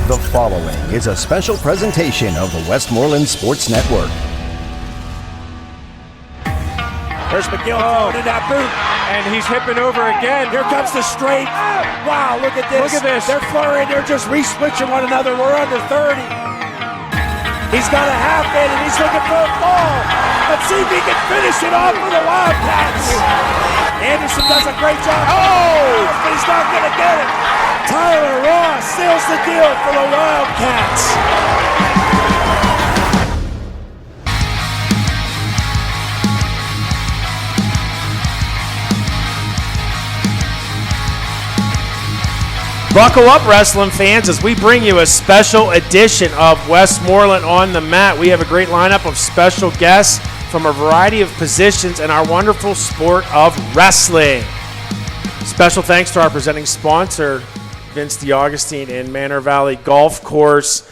The following is a special presentation of the Westmoreland Sports Network. There's McGill throwing in that boot. And he's hipping over again. Here comes the straight. Wow, look at this. Look at this. They're flurrying. They're just re-switching one another. We're under 30. He's got a half in, and he's looking for a fall. Let's see if he can finish it off for the Wildcats. Anderson does a great job. Oh, but he's not going to get it. Tyler Ross seals the deal for the Wildcats. Buckle up, wrestling fans, as we bring you a special edition of Westmoreland on the Mat. We have a great lineup of special guests from a variety of positions in our wonderful sport of wrestling. Special thanks to our presenting sponsor, Vince DiAugustine and Manor Valley Golf Course,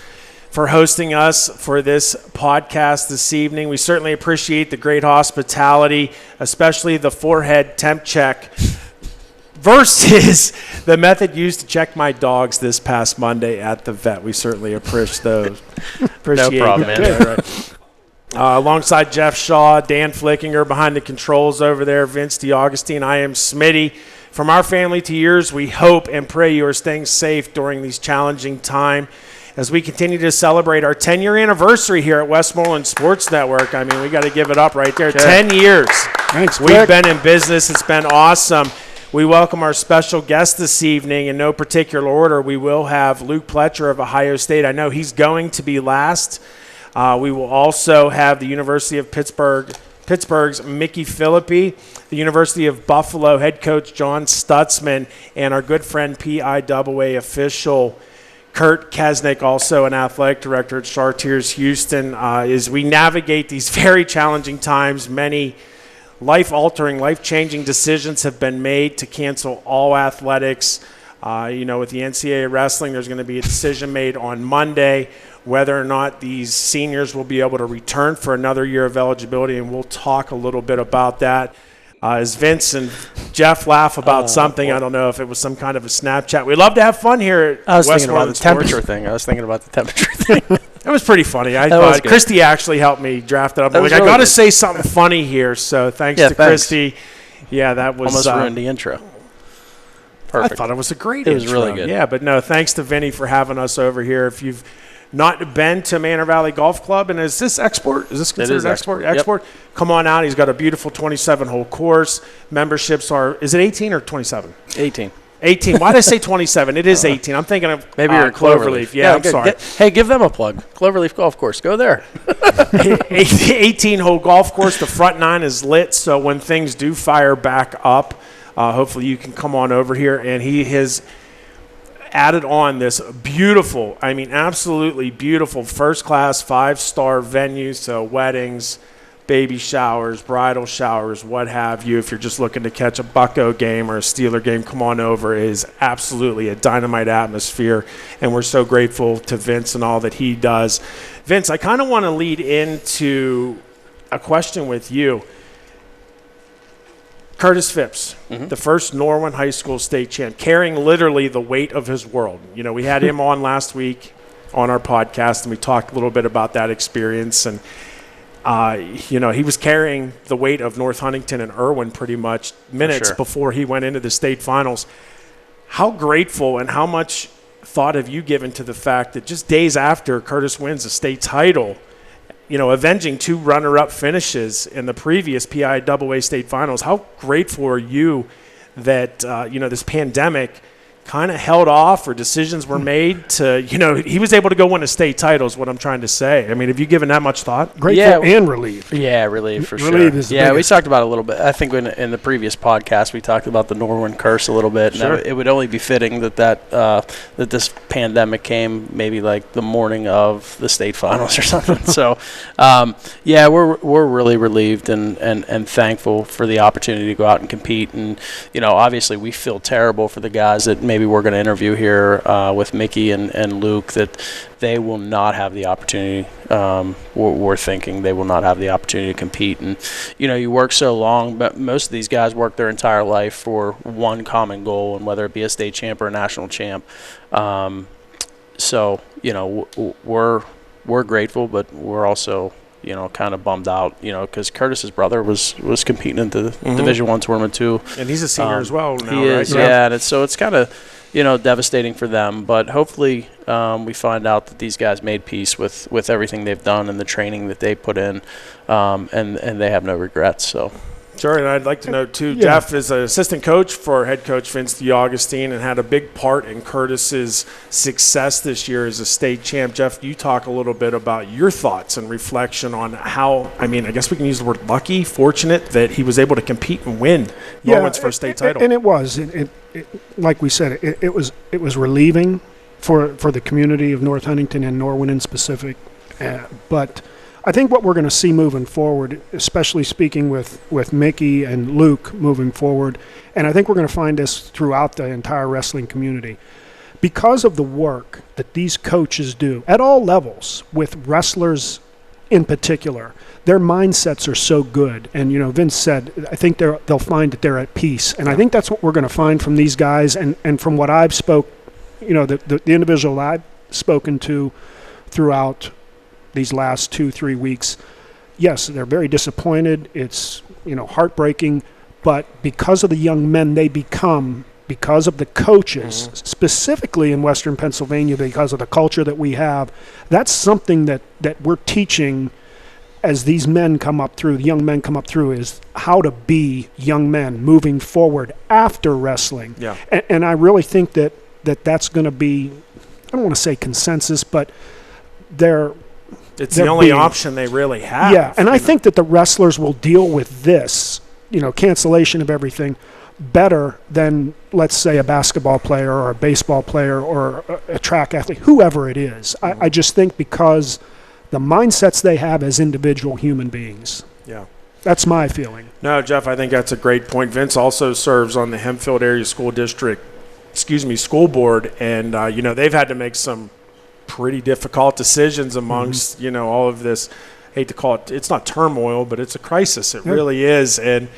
for hosting us for this podcast this evening. We certainly appreciate the great hospitality, especially the forehead temp check versus the method used to check my dogs this past Monday at the vet. We certainly appreciate those. No problem, man. Right. Alongside Jeff Shaw, Dan Flickinger behind the controls over there, Vince DiAugustine, I am Smitty. From our family to yours, we hope and pray you are staying safe during these challenging times as we continue to celebrate our 10-year anniversary here at Westmoreland Sports Network. I mean, we got to give it up right there. 10 years. Thanks, We've been in business. It's been awesome. We welcome our special guest this evening in no particular order. We will have Luke Pletcher of Ohio State. I know he's going to be last. We will also have the University of Pittsburgh's Mickey Philippi, the University of Buffalo head coach John Stutzman, and our good friend PIAA official Kurt Kesnick, also an athletic director at Chartiers Houston. As we navigate these very challenging times, many life-altering, life-changing decisions have been made to cancel all athletics. With the NCAA wrestling, there's going to be a decision made on Monday whether or not these seniors will be able to return for another year of eligibility, and we'll talk a little bit about that. As Vince and Jeff laugh about something, I don't know if it was some kind of a Snapchat. We love to have fun here at I was thinking about Westmoreland the temperature thing. I was thinking about the temperature thing. It was pretty funny. I That was thought good. Christy actually helped me draft it up. That I'm was like, I really got to good. say something funny here. So thanks to thanks. Christy. Yeah, that was Almost ruined the intro. I Perfect. thought it was a great It was intro. really good. Yeah, but no, thanks to Vinny for having us over here. If you've not been to Manor Valley Golf Club, and is this export? Is this considered is export? Export. Yep. Export. Come on out. He's got a beautiful 27-hole course. Memberships are, is it 18 or 27? 18. 18. Why did I say 27? It is 18. I'm thinking of Maybe you're in Cloverleaf. Yeah, I'm good. sorry. Hey, give them a plug. Cloverleaf Golf Course. Go there. 18-hole golf course. The front nine is lit, so when things do fire back up, hopefully you can come on over here. And he has added on this beautiful, I mean absolutely beautiful, first-class, 5-star venue, so weddings, baby showers, bridal showers, what have you. If you're just looking to catch a Bucko game or a Steeler game, come on over. It is absolutely a dynamite atmosphere, and we're so grateful to Vince and all that he does. Vince, I kind of want to lead into a question with you. Curtis Phipps, the first Norwin High School state champ, carrying literally the weight of his world. You know, we had him on last week on our podcast, and we talked a little bit about that experience. And, he was carrying the weight of North Huntington and Irwin pretty much minutes before he went into the state finals. How grateful and how much thought have you given to the fact that just days after Curtis wins the state title, avenging 2 runner-up finishes in the previous PIAA state finals, how grateful are you that, this pandemic kind of held off or decisions were made to, he was able to go win a state title is what I'm trying to say. I mean, have you given that much thought? Grateful and relieved. Yeah, relieved for Relieved sure. is the Yeah, we biggest. talked about it a little bit. I think in the previous podcast we talked about the Norwin curse a little bit. Sure. And it would only be fitting that this pandemic came maybe like the morning of the state finals or something. So, we're really relieved and thankful for the opportunity to go out and compete. And obviously we feel terrible for the guys that maybe we're going to interview here with Mickey and Luke, that they will not have the opportunity. We're thinking they will not have the opportunity to compete. And, you work so long, but most of these guys work their entire life for one common goal, and whether it be a state champ or a national champ. So, we're grateful, but we're also, kind of bummed out, because Curtis's brother was competing in the Division I tournament too. And he's a senior as well now, he is, right? yeah. And it's kind of, devastating for them. But hopefully we find out that these guys made peace with everything they've done and the training that they put in, and they have no regrets. So. Sure, and I'd like to know, too, Jeff is an assistant coach for head coach Vince DeAugustine and had a big part in Curtis's success this year as a state champ. Jeff, you talk a little bit about your thoughts and reflection on how, I guess we can use the word lucky, fortunate, that he was able to compete and win Norwin's first state title. And it was. Like we said, it was relieving for the community of North Huntington and Norwin in specific, but I think what we're going to see moving forward, especially speaking with Mickey and Luke moving forward, and I think we're going to find this throughout the entire wrestling community, because of the work that these coaches do at all levels with wrestlers in particular, their mindsets are so good. And, Vince said, I think they'll find that they're at peace. And I think that's what we're going to find from these guys. And from what I've the individual I've spoken to throughout these last 2-3 weeks, yes, they're very disappointed. It's, heartbreaking. But because of the young men they become, because of the coaches, specifically in Western Pennsylvania, because of the culture that we have, that's something that we're teaching as these men come up through, the young men come up through, is how to be young men moving forward after wrestling. Yeah. And I really think that's going to be, I don't want to say consensus, but it's the only option they really have. Yeah, and I think that the wrestlers will deal with this, cancellation of everything, better than, let's say, a basketball player or a baseball player or a track athlete, whoever it is. I just think because the mindsets they have as individual human beings. Yeah. That's my feeling. No, Jeff, I think that's a great point. Vince also serves on the Hempfield Area School School Board, and, they've had to make some pretty difficult decisions amongst, all of this, hate to call it, it's not turmoil, but it's a crisis. It really is. And,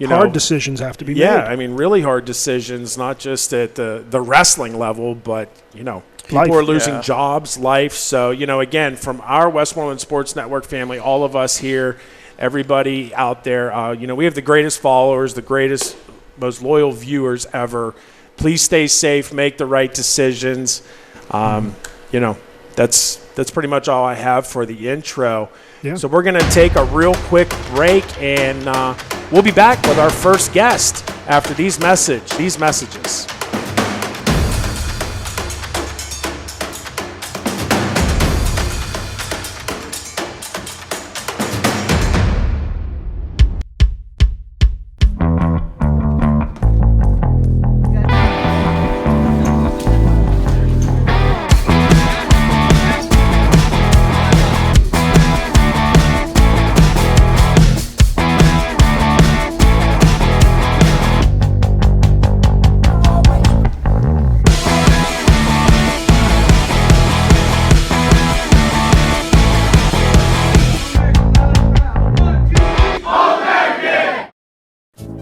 hard decisions have to be made. Yeah, really hard decisions, not just at the wrestling level, but, people life. are losing jobs, life. So, again, from our Westmoreland Sports Network family, all of us here, everybody out there, we have the greatest followers, the greatest, most loyal viewers ever. Please stay safe, make the right decisions. That's pretty much all I have for the intro. Yeah. So we're going to take a real quick break, and we'll be back with our first guest after these messages.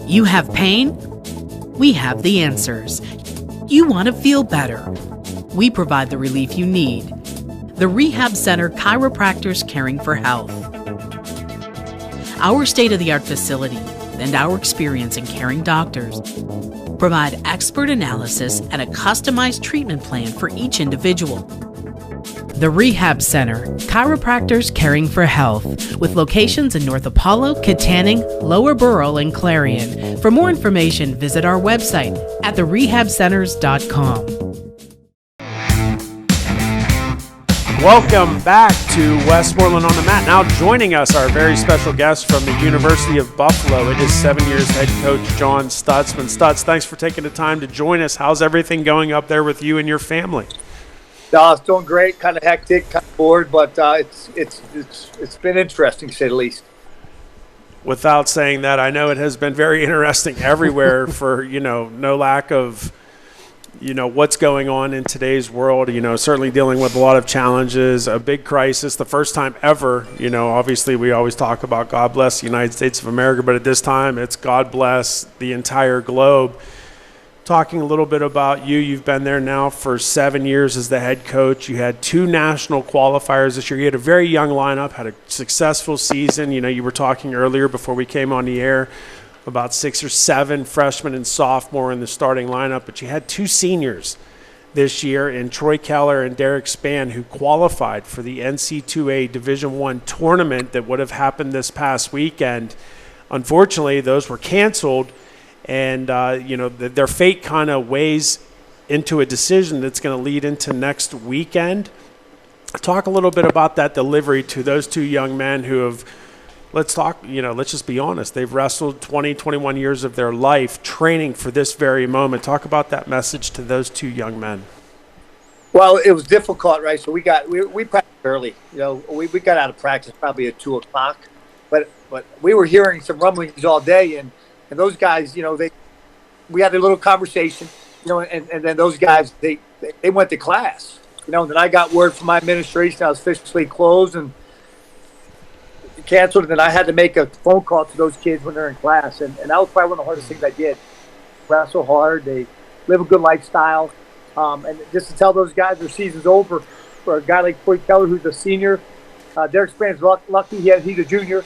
You have pain? We have the answers. You want to feel better? We provide the relief you need. The Rehab Center Chiropractors Caring for Health. Our state-of-the-art facility and our experience in caring doctors provide expert analysis and a customized treatment plan for each individual. The Rehab Center, Chiropractors Caring for Health, with locations in North Apollo, Kittanning, Lower Borough, and Clarion. For more information, visit our website at therehabcenters.com. Welcome back to Westmoreland on the Mat. Now joining us, our very special guest from the University of Buffalo. It is 7 years head coach John Stutzman. Stutz, thanks for taking the time to join us. How's everything going up there with you and your family? It's doing great. Kind of hectic, kind of bored, but it's been interesting, to say the least. Without saying that, I know it has been very interesting everywhere for no lack of what's going on in today's world. Certainly dealing with a lot of challenges, a big crisis, the first time ever. Obviously we always talk about God bless the United States of America, but at this time it's God bless the entire globe. talking a little bit about you. You've been there now for 7 years as the head coach. You had 2 national qualifiers this year. You had a very young lineup, had a successful season. You know, you were talking earlier before we came on the air about 6 or 7 freshmen and sophomore in the starting lineup, but you had 2 seniors this year in Troy Keller and Derek Spann, who qualified for the NC2A Division I tournament that would have happened this past weekend. Unfortunately, those were canceled, and their fate kind of weighs into a decision that's going to lead into next weekend. Talk a little bit about that delivery to those 2 young men who have, let's just be honest, they've wrestled 20, 21 years of their life training for this very moment. Talk about that message to those 2 young men. Well, it was difficult, right? So we practiced early. You know, we got out of practice probably at 2:00, but we were hearing some rumblings all day, and those guys, you know, we had a little conversation, you know, and then those guys they went to class, you know. And then I got word from my administration I was officially closed and canceled, and then I had to make a phone call to those kids when they're in class, and that was probably one of the hardest things I did. Wrestle hard, they live a good lifestyle, and just to tell those guys their season's over. For a guy like Troy Keller, who's a senior, Derek Spann's lucky he's a junior,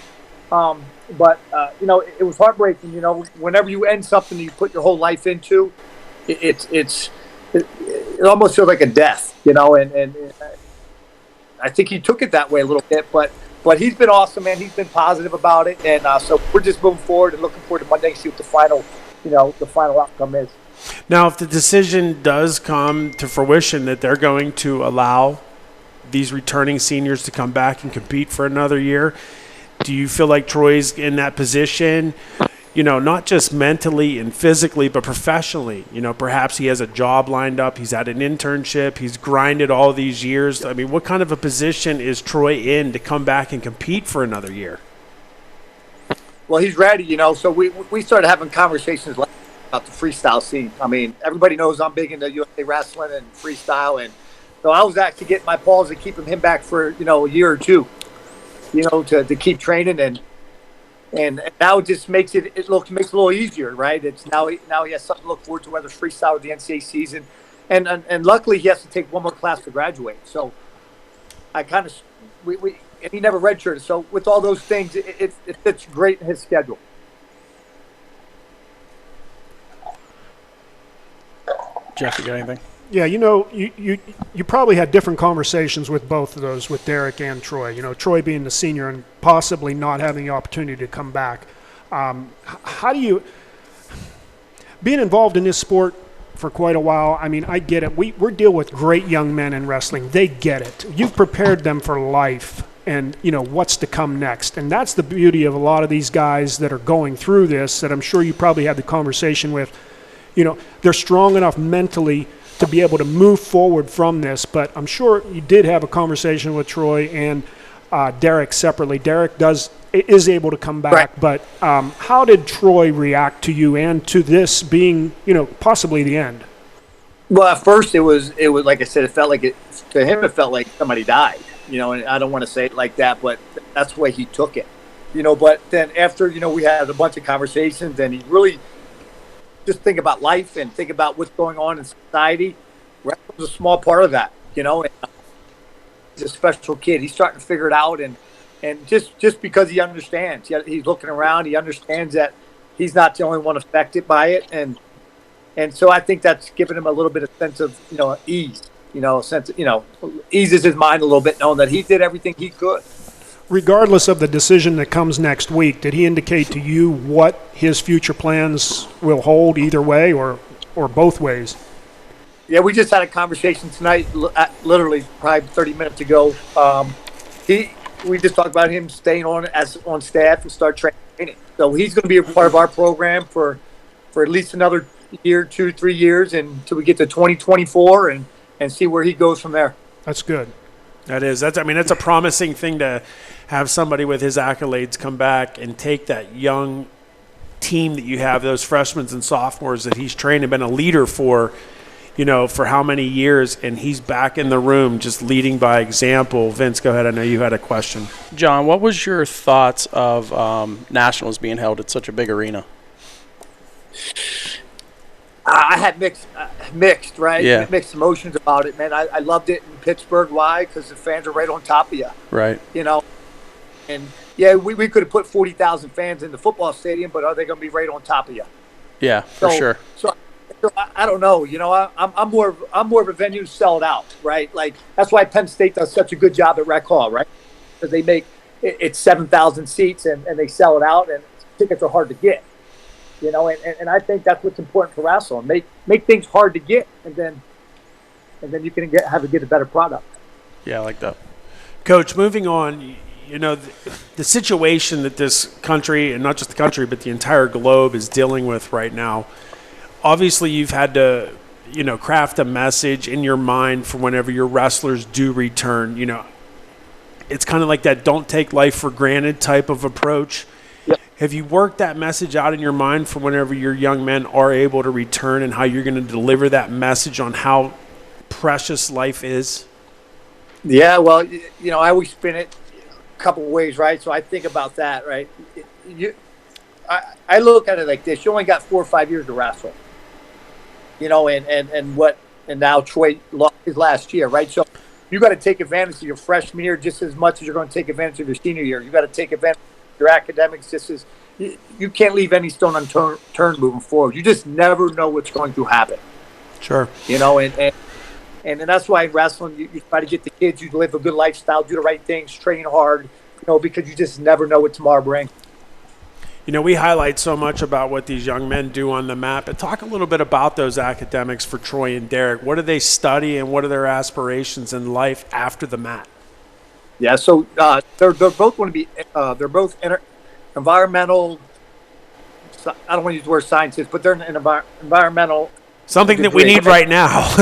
but you know, it was heartbreaking. You know, whenever you end something you put your whole life into, it almost feels like a death, you know, and I think he took it that way a little bit, but he's been awesome, man. He's been positive about it, and so we're just moving forward and looking forward to Monday to see what the final outcome is. Now, if the decision does come to fruition that they're going to allow these returning seniors to come back and compete for another year, do you feel like Troy's in that position, you know, not just mentally and physically, but professionally? You know, perhaps he has a job lined up, he's had an internship, he's grinded all these years. I mean, what kind of a position is Troy in to come back and compete for another year? Well, he's ready, you know. So we started having conversations about the freestyle scene. I mean, everybody knows I'm big into USA wrestling and freestyle, and so I was actually getting my balls and keeping him back for, you know, a year or 2, you know, to keep training, and now it just makes it makes it a little easier, right? It's now he has something to look forward to, whether it's freestyle or the NCAA season, and luckily he has to take one more class to graduate. So I kind of and he never redshirted. So with all those things, it fits great in his schedule. Jeff, you got anything? Yeah, you know, you probably had different conversations with both of those, with Derek and Troy. You know, Troy being the senior and possibly not having the opportunity to come back. How do you, being involved in this sport for quite a while, I mean, I get it. We're dealing with great young men in wrestling. They get it. You've prepared them for life and, you know, what's to come next. And that's the beauty of a lot of these guys that are going through this, that I'm sure you probably had the conversation with. You know, they're strong enough mentally to be able to move forward from this, but I'm sure you did have a conversation with Troy and Derek separately. Derek is able to come back, right. But how did Troy react to you and to this being, you know, possibly the end? Well, at first it was like I said, it felt like to him it felt like somebody died, you know, and I don't want to say it like that, but that's the way he took it, you know. But then after, you know, we had a bunch of conversations, and he really just think about life and think about what's going on in society. Wrestling was a small part of that, you know. And he's a special kid. He's starting to figure it out, and just because he understands, he's looking around. He understands that he's not the only one affected by it, and so I think that's given him a little bit of sense of, you know, ease. You know, a sense of, you know, eases his mind a little bit, knowing that he did everything he could. Regardless of the decision that comes next week, did he indicate to you what his future plans will hold either way or both ways? Yeah, we just had a conversation tonight, literally probably 30 minutes ago. We just talked about him staying on staff and start training. So he's going to be a part of our program for at least another year, 2-3 years, until we get to 2024 and see where he goes from there. That's good. That's a promising thing to have somebody with his accolades come back and take that young team that you have, those freshmen and sophomores that he's trained and been a leader for, you know, for how many years, and he's back in the room just leading by example. Vince, go ahead. I know you had a question. John, what was your thoughts of nationals being held at such a big arena? I had mixed, right? Yeah. Mixed emotions about it, man. I loved it in Pittsburgh. Why? Because the fans are right on top of you, Right. And yeah, we could have put 40,000 fans in the football stadium, but are they going to be right on top of you? Yeah, for sure. So I don't know. I'm more of a venue sell it out, right? Like that's why Penn State does such a good job at Rec Hall, right? Because they make it's 7,000 seats and they sell it out, and tickets are hard to get. And I think that's what's important for wrestling. Make things hard to get, and then you can get a better product. Yeah, I like that. Coach, moving on, the situation that this country, and not just the country, but the entire globe is dealing with right now, obviously you've had to, craft a message in your mind for whenever your wrestlers do return. It's kind of like that don't take life for granted type of approach. Yep. Have you worked that message out in your mind for whenever your young men are able to return and how you're going to deliver that message on how precious life is? Yeah, well, I always spin it a couple of ways, right? So I think about that, right? I look at it like this: you only got 4 or 5 years to wrestle, and now Troy lost his last year, right? So you got to take advantage of your freshman year just as much as you're going to take advantage of your senior year. You got to take advantage of your academics just as you can't leave any stone unturned moving forward. You just never know what's going to happen. Sure. And that's why in wrestling, you try to get the kids, you live a good lifestyle, do the right things, train hard, because you just never know what tomorrow brings. We highlight so much about what these young men do on the mat, but talk a little bit about those academics for Troy and Derek. What do they study and what are their aspirations in life after the mat? Yeah, so they're both going to be, they're both environmental, I don't want to use the word scientists, but they're an environmental. Something that we need right now.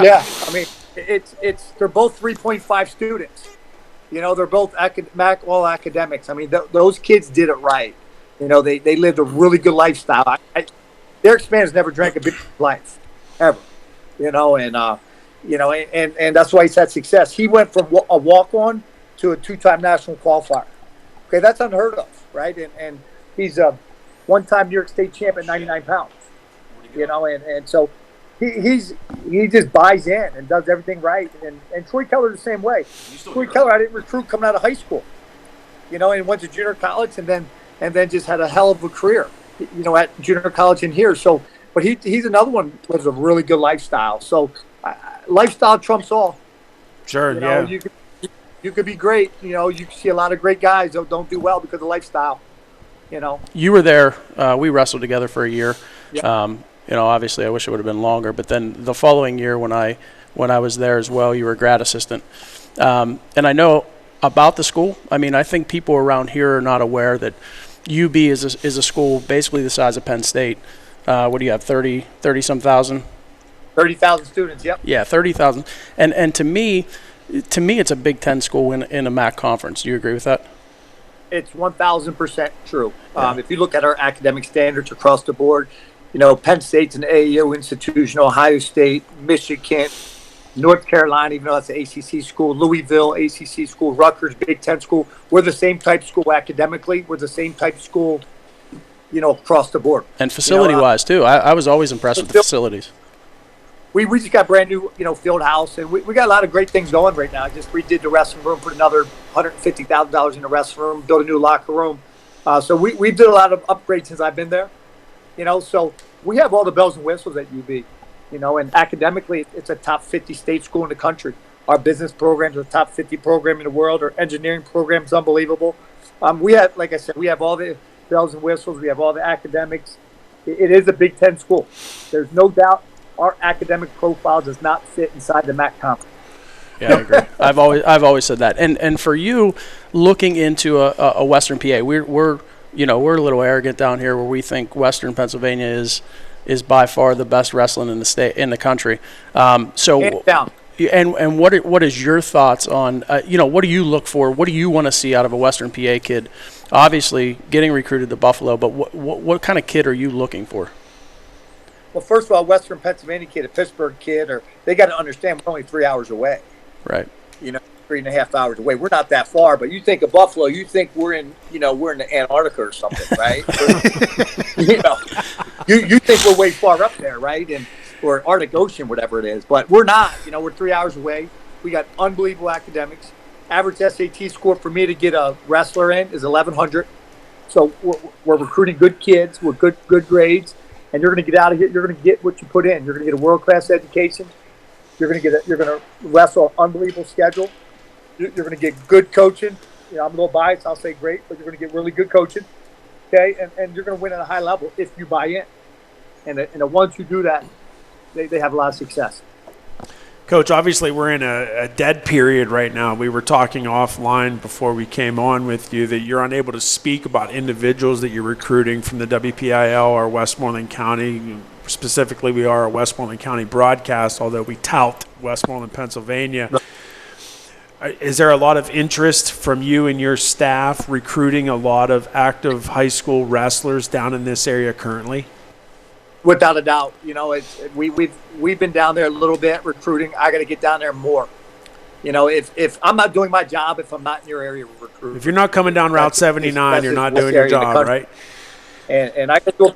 Yeah, I mean, they're both 3.5 students. They're both all academics. I mean, those kids did it right. They lived a really good lifestyle. Derek Span's never drank a beer in his life, ever. And that's why he's had success. He went from a walk-on to a 2-time national qualifier. Okay, that's unheard of, right? And he's a 1-time New York State champ at 99 pounds. And so he just buys in and does everything right. And Troy Keller the same way. Troy Keller, I didn't recruit coming out of high school, and went to junior college and then just had a hell of a career, at junior college and here. So, but he's another one who lives a really good lifestyle. So, lifestyle trumps all. Sure, yeah. You could be great. You see a lot of great guys that don't do well because of lifestyle. You were there. We wrestled together for a year. Yep. Obviously I wish it would have been longer, but then the following year when I was there as well, you were a grad assistant. And I know about the school. I mean, I think people around here are not aware that UB is a school basically the size of Penn State. What do you have, 30-some thousand? 30,000 students, yep. Yeah, 30,000. And to me, it's a Big Ten school in a MAC conference. Do you agree with that? It's 1,000% true. If you look at our academic standards across the board, Penn State's an AAU institution, Ohio State, Michigan, North Carolina, even though that's an ACC school, Louisville, ACC school, Rutgers, Big Ten school. We're the same type school academically. We're the same type school, across the board. And facility-wise, too. I was always impressed with the facilities. We just got brand new, field house, and we got a lot of great things going right now. I just redid the wrestling room, put another $150,000 in the wrestling room, built a new locker room. So we did a lot of upgrades since I've been there. So we have all the bells and whistles at UB, and academically, it's a top 50 state school in the country. Our business programs are a top 50 program in the world. Our engineering program is unbelievable. We have, like I said, we have all the bells and whistles. We have all the academics. It is a Big Ten school. There's no doubt our academic profile does not fit inside the MAC conference. Yeah, I agree. I've always said that. And for you, looking into a Western PA, we're a little arrogant down here where we think Western Pennsylvania is by far the best wrestling in the country. So Hands down. And what is your thoughts on what do you look for? What do you want to see out of a Western PA kid? Obviously, getting recruited to Buffalo, but what kind of kid are you looking for? Well, first of all, Western Pennsylvania kid, a Pittsburgh kid, they got to understand we're only 3 hours away. Right. 3.5 hours away. We're not that far, but you think of Buffalo, you think we're in the Antarctica or something, right? You think we're way far up there, right? Or Arctic Ocean, whatever it is. But we're not. We're 3 hours away. We got unbelievable academics. Average SAT score for me to get a wrestler in is 1,100. So we're recruiting good kids with good grades, and you're going to get out of here. You're going to get what you put in. You're going to get a world-class education. You're going to wrestle an unbelievable schedule. You're going to get good coaching. I'm a little biased. I'll say great, but you're going to get really good coaching. Okay, and you're going to win at a high level if you buy in. And the ones who do that, they have a lot of success. Coach, obviously we're in a dead period right now. We were talking offline before we came on with you that you're unable to speak about individuals that you're recruiting from the WPIL or Westmoreland County. Specifically, we are a Westmoreland County broadcast, although we tout Westmoreland, Pennsylvania. Is there a lot of interest from you and your staff recruiting a lot of active high school wrestlers down in this area currently? Without a doubt, we've been down there a little bit recruiting. I got to get down there more. If I'm not doing my job, if I'm not in your area recruiting, if you're not coming down Route 79, you're not doing your job, right? And I can go.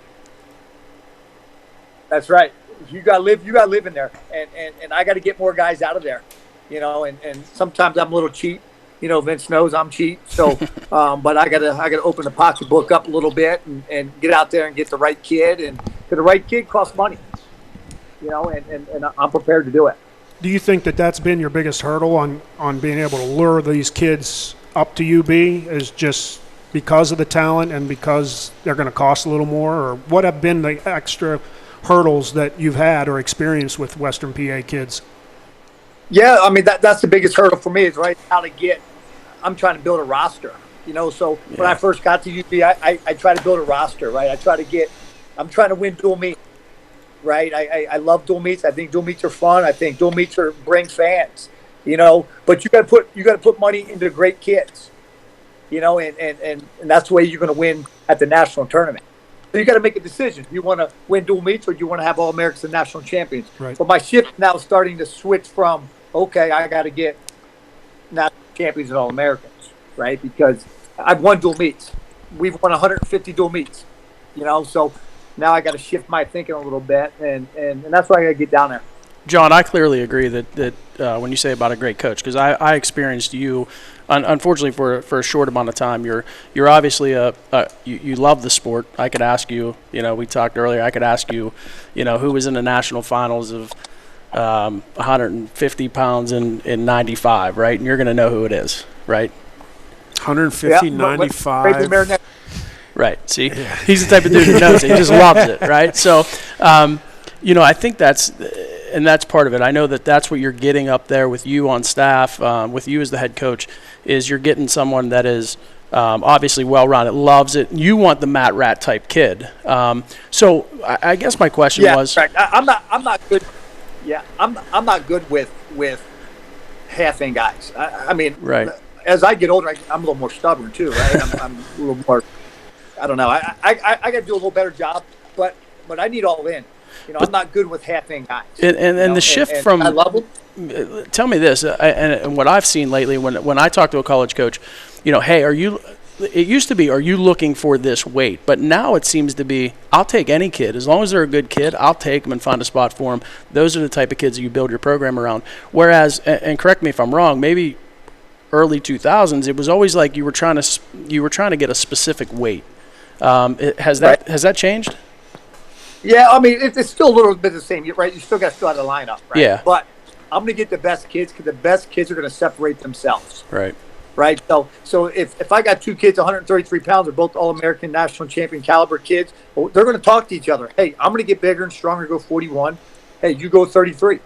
That's right. You got to live in there, and I got to get more guys out of there. And sometimes I'm a little cheap. Vince knows I'm cheap. So, but I gotta open the pocketbook up a little bit and get out there and get the right kid. And the right kid costs money. And I'm prepared to do it. Do you think that that's been your biggest hurdle on being able to lure these kids up to UB, is just because of the talent and because they're going to cost a little more? Or what have been the extra hurdles that you've had or experienced with Western PA kids? Yeah, I mean, that's the biggest hurdle for me is I'm trying to build a roster, so when I first got to UB, I try to build a roster, right? I'm trying to win dual meets, right? I love dual meets. I think dual meets are fun. I think dual meets bring fans, but you got to put money into great kids, and that's the way you're going to win at the national tournament. So you got to make a decision. You want to win dual meets, or do you want to have All-Americans and national champions? Right. But my shift now is starting to switch from, okay, I got to get national champions and All-Americans, right? Because I've won dual meets. We've won 150 dual meets, so now I got to shift my thinking a little bit, and that's why I got to get down there. John, I clearly agree that when you say about a great coach, because I experienced you, unfortunately for a short amount of time. You're obviously you love the sport. I could ask you, we talked earlier. I could ask you, who was in the national finals of 150 pounds in 95, right? And you're going to know who it is, right? 150, 95. Right. See, he's the type of dude who knows it. He just loves it, right? So, I think that's part of it. I know that's what you're getting up there with you on staff, with you as the head coach, is you're getting someone that is obviously well-rounded, loves it. You want the Matt Rat type kid. So I guess my question was, correct. I'm not good. Yeah, I'm not good with half-in guys. I mean, right. As I get older, I'm a little more stubborn too, right? I'm a little more. I don't know. I got to do a little better job, but I need all in. I'm not good with half-in guys. And the shift from I love them. Tell me this, and what I've seen lately when I talk to a college coach, hey, it used to be, are you looking for this weight? But now it seems to be, I'll take any kid. As long as they're a good kid, I'll take them and find a spot for them. Those are the type of kids that you build your program around. Whereas, and correct me if I'm wrong, maybe early 2000s, it was always like you were trying to get a specific weight. Has that changed? Yeah, I mean, it's still a little bit the same, right? You still got to fill out a lineup, right? Yeah. But I'm going to get the best kids because the best kids are going to separate themselves. Right. Right. So if I got two kids, 133 pounds, they're both All-American national champion caliber kids, well, they're going to talk to each other. Hey, I'm going to get bigger and stronger, go 41. Hey, you go 33.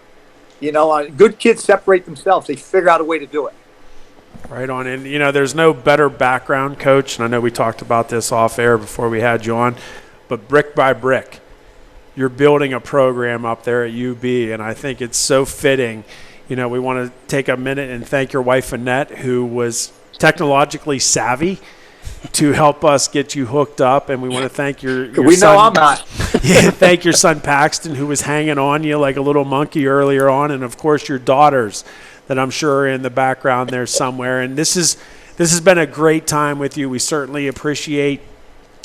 Good kids separate themselves. They figure out a way to do it. Right on. And, there's no better background coach, and I know we talked about this off air before we had you on, but brick by brick, you're building a program up there at UB, and I think it's so fitting. We want to take a minute and thank your wife, Annette, who was technologically savvy to help us get you hooked up, and we want to thank your We son. know I'm not. Yeah, thank your son Paxton, who was hanging on you like a little monkey earlier on, and of course your daughters that I'm sure are in the background there somewhere. And this has been a great time with you. We certainly appreciate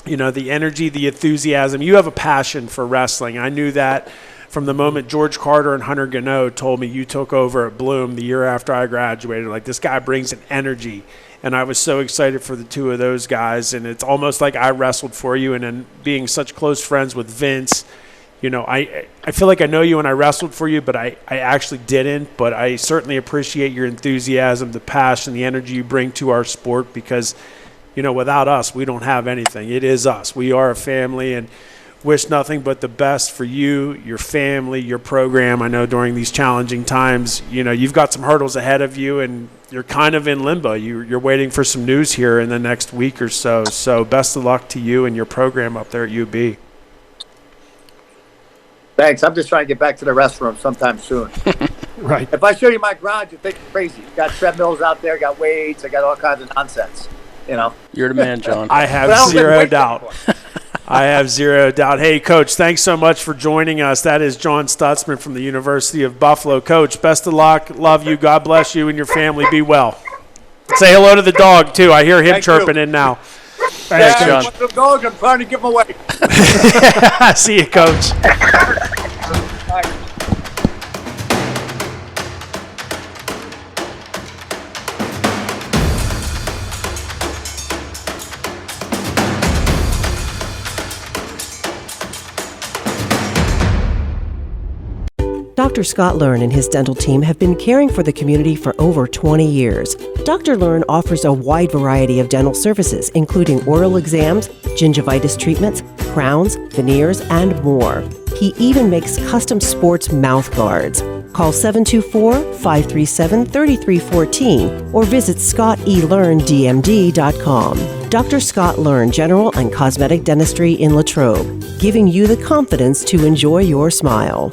the energy, the enthusiasm. You have a passion for wrestling. I knew that from the moment George Carter and Hunter Gano told me you took over at Bloom the year after I graduated. Like, this guy brings an energy. And I was so excited for the two of those guys. And it's almost like I wrestled for you. And then being such close friends with Vince, I feel like I know you and I wrestled for you, but I actually didn't. But I certainly appreciate your enthusiasm, the passion, the energy you bring to our sport, because, without us, we don't have anything. It is us. We are a family, and wish nothing but the best for you, your family, your program. I know during these challenging times, you've got some hurdles ahead of you, and you're kind of in limbo. You're waiting for some news here in the next week or so. So best of luck to you and your program up there at UB. Thanks. I'm just trying to get back to the restroom sometime soon. Right. If I show you my garage, you think I'm crazy. Got treadmills out there, got weights, I got all kinds of nonsense. You're the man, John. I have zero doubt. I have zero doubt. Hey, Coach, thanks so much for joining us. That is John Stutzman from the University of Buffalo. Coach, best of luck. Love you. God bless you and your family. Be well. Say hello to the dog, too. I hear him chirping in now. Thanks, John. One of the dogs, I'm trying to give them away. See you, Coach. Dr. Scott Learn and his dental team have been caring for the community for over 20 years. Dr. Learn offers a wide variety of dental services, including oral exams, gingivitis treatments, crowns, veneers, and more. He even makes custom sports mouth guards. Call 724-537-3314 or visit scottellearndmd.com. Dr. Scott Learn General and Cosmetic Dentistry in Latrobe, giving you the confidence to enjoy your smile.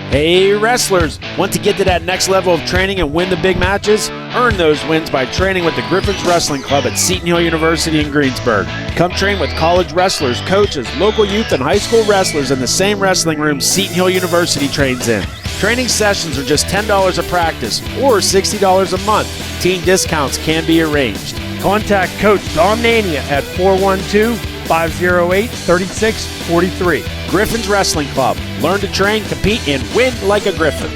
Hey, wrestlers, want to get to that next level of training and win the big matches? Earn those wins by training with the Griffins Wrestling Club at Seton Hill University in Greensburg. Come train with college wrestlers, coaches, local youth, and high school wrestlers in the same wrestling room Seton Hill University trains in. Training sessions are just $10 a practice or $60 a month. Team discounts can be arranged. Contact Coach Dom Nania at 412-508-3643. Griffins Wrestling Club. Learn to train, compete, and win like a Griffin.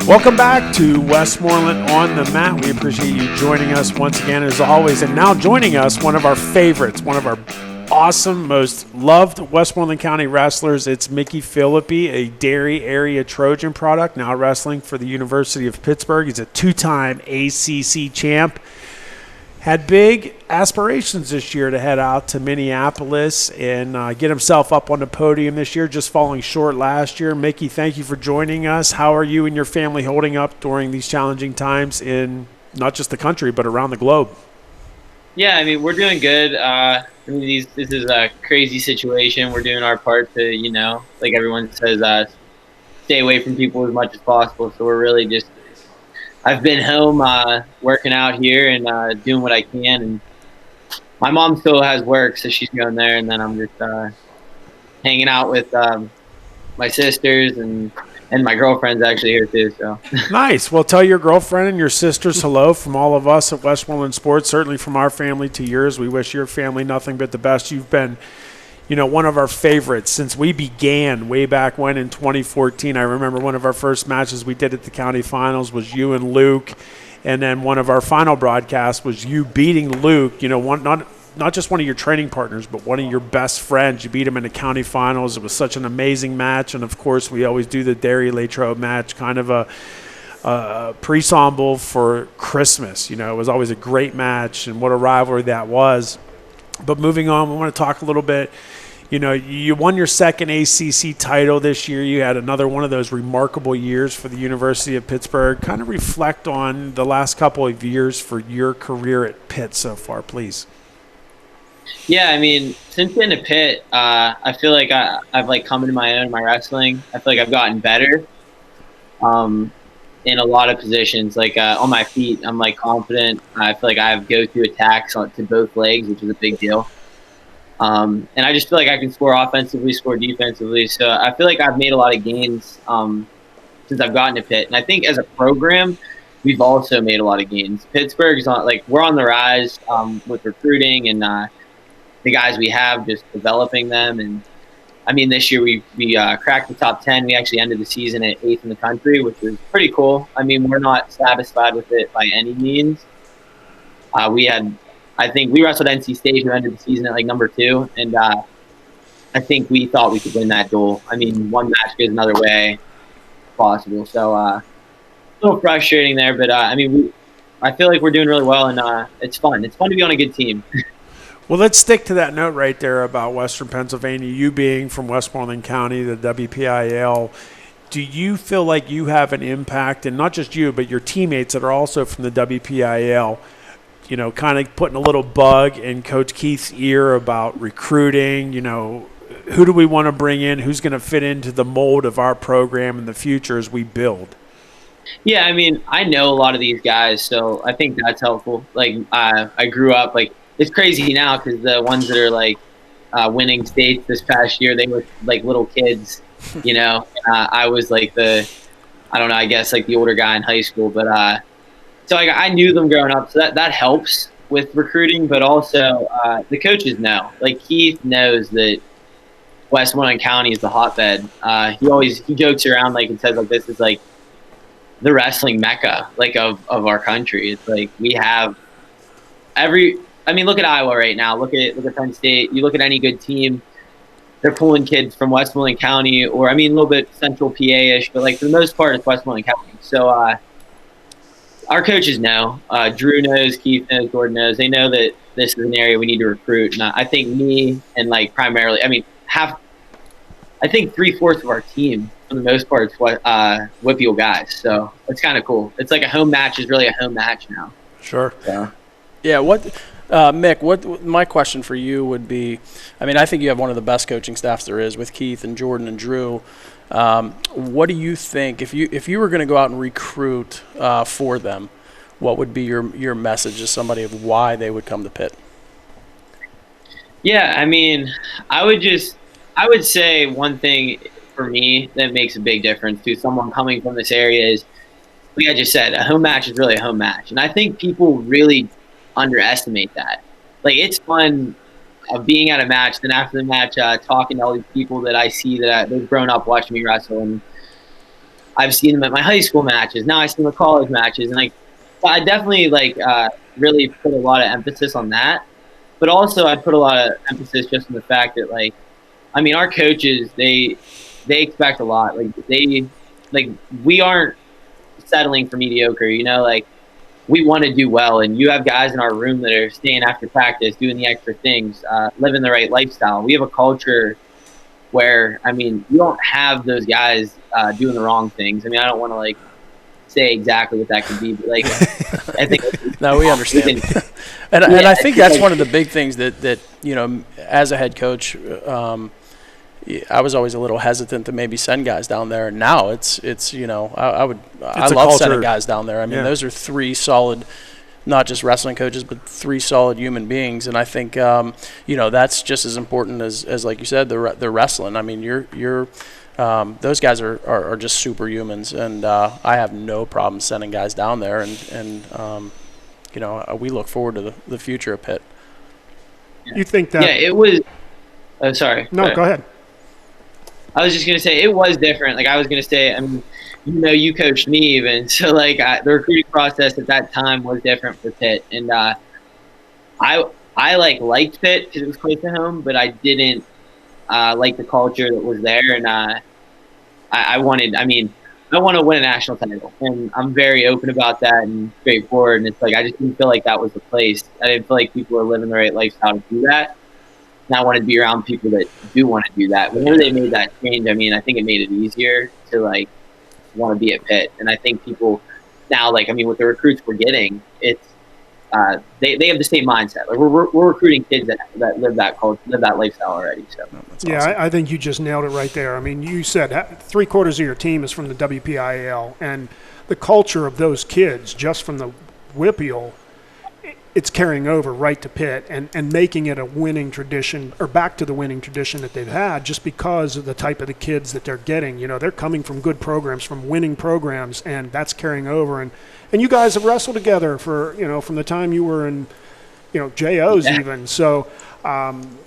Welcome back to Westmoreland on the Mat. We appreciate you joining us once again as always. And now joining us, one of our favorites, one of our awesome, most loved Westmoreland County wrestlers. It's Mickey Philippi, a Dairy Area Trojan product, now wrestling for the University of Pittsburgh. He's a two-time ACC champ. Had big aspirations this year to head out to Minneapolis and get himself up on the podium this year, just falling short last year. Mickey, thank you for joining us. How are you and your family holding up during these challenging times in not just the country, but around the globe? Yeah, I mean, we're doing good. This is a crazy situation. We're doing our part to, like everyone says, stay away from people as much as possible. So we're really just, I've been home working out here and doing what I can. And my mom still has work, so she's going there. And then I'm just hanging out with my sisters and my girlfriend's actually here too. So nice. Well, tell your girlfriend and your sisters hello from all of us at Westmoreland Sports, certainly from our family to yours. We wish your family nothing but the best. You've been, one of our favorites since we began way back when in 2014. I remember one of our first matches we did at the county finals was you and Luke. And then one of our final broadcasts was you beating Luke, not just one of your training partners, but one of your best friends. You beat him in the county finals. It was such an amazing match. And, of course, we always do the Dairy Latrobe match, kind of a pre-sample for Christmas. It was always a great match, and what a rivalry that was. But moving on, we want to talk a little bit. You won your second ACC title this year. You had another one of those remarkable years for the University of Pittsburgh. Kind of reflect on the last couple of years for your career at Pitt so far, please. Yeah, I mean, since being at Pitt, I feel like I've come into my own in my wrestling. I feel like I've gotten better. in a lot of positions. Like on my feet, I'm like confident. I feel like I have go-to attacks to both legs, which is a big deal. And I just feel like I can score offensively, score defensively. So I feel like I've made a lot of gains since I've gotten to Pitt. And I think as a program, we've also made a lot of gains. Pittsburgh's we're on the rise with recruiting and the guys we have, just developing them. And I mean, this year we cracked the top 10. We actually ended the season at 8th in the country, which was pretty cool. I mean, we're not satisfied with it by any means. I think we wrestled NC State, who ended the season at like number 2, and I think we thought we could win that duel. I mean, one match goes another way, possible. So a little frustrating there, but I mean, I feel like we're doing really well, and it's fun. It's fun to be on a good team. Well, let's stick to that note right there about Western Pennsylvania. You being from Westmoreland County, the WPIAL, do you feel like you have an impact, and not just you, but your teammates that are also from the WPIAL, you know, kind of putting a little bug in Coach Keith's ear about recruiting, you know, who do we want to bring in, who's going to fit into the mold of our program in the future as we build? Yeah, I mean, I know a lot of these guys, so I think that's helpful. Like, I grew up, like, it's crazy now because the ones that are, like, winning states this past year, they were, like, little kids, you know. I was, like, I don't know, I guess, like, the older guy in high school, but so like, I knew them growing up, so that helps with recruiting. But also, the coaches know. Like, Keith knows that Westmoreland County is the hotbed. He jokes around like and says like this is like the wrestling mecca like of our country. It's like we have I mean, look at Iowa right now. Look at Penn State. You look at any good team, they're pulling kids from Westmoreland County, or I mean a little bit Central PA-ish, but like for the most part, it's Westmoreland County. So. Our coaches know. Drew knows, Keith knows, Gordon knows. They know that this is an area we need to recruit. And I think me and like primarily, I mean, I think 3/4 of our team, for the most part, is Whitfield guys. So it's kind of cool. It's like a home match is really a home match now. Sure. So. Yeah. Mick, my question for you would be, I mean, I think you have one of the best coaching staffs there is with Keith and Jordan and Drew. What do you think if you were going to go out and recruit for them? What would be your message to somebody of why they would come to Pitt? Yeah, I mean, I would say one thing for me that makes a big difference to someone coming from this area is, like I just said, a home match is really a home match, and I think people really underestimate that. Like, it's fun. Being at a match, then after the match, talking to all these people that I see that they've grown up watching me wrestle, and I've seen them at my high school matches. Now I see them at college matches, and like, I definitely really put a lot of emphasis on that. But also, I put a lot of emphasis just on the fact that, like, I mean, our coaches they expect a lot. We aren't settling for mediocre, you know, like. We want to do well, and you have guys in our room that are staying after practice, doing the extra things, living the right lifestyle. We have a culture where, I mean, you don't have those guys doing the wrong things. I mean, I don't want to say exactly what that could be, but I think no, we understand, and I think that's one of the big things that you know, as a head coach. I was always a little hesitant to maybe send guys down there. And now it's you know, I love sending guys down there. I mean, those are 3 solid, not just wrestling coaches, but 3 solid human beings. And I think you know, that's just as important as like you said, the wrestling. I mean, you're those guys are just superhumans, and I have no problem sending guys down there. And you know, we look forward to the future of Pitt. You think that? Yeah, it was. Oh, sorry. No, go ahead. I was just going to say it was different. Like, I was going to say, I mean, you know, you coached me even. So, like, the recruiting process at that time was different for Pitt. And I liked Pitt because it was close to home, but I didn't like the culture that was there. And I want to win a national title. And I'm very open about that and straightforward. And it's like, I just didn't feel like that was the place. I didn't feel like people were living the right lifestyle to do that. And I wanted to be around people that do want to do that. Whenever they made that change, I mean, I think it made it easier to want to be at Pitt. And I think people now, I mean, with the recruits we're getting, it's they have the same mindset. Like we're recruiting kids that live that culture, live that lifestyle already. So Yeah, awesome. I think you just nailed it right there. I mean, you said 3/4 of your team is from the WPIAL, and the culture of those kids, just from the WPIAL, it's carrying over right to Pitt and making it a winning tradition, or back to the winning tradition that they've had, just because of the type of the kids that they're getting. You know, they're coming from good programs, from winning programs, and that's carrying over. And you guys have wrestled together for, from the time you were in, JOs even. So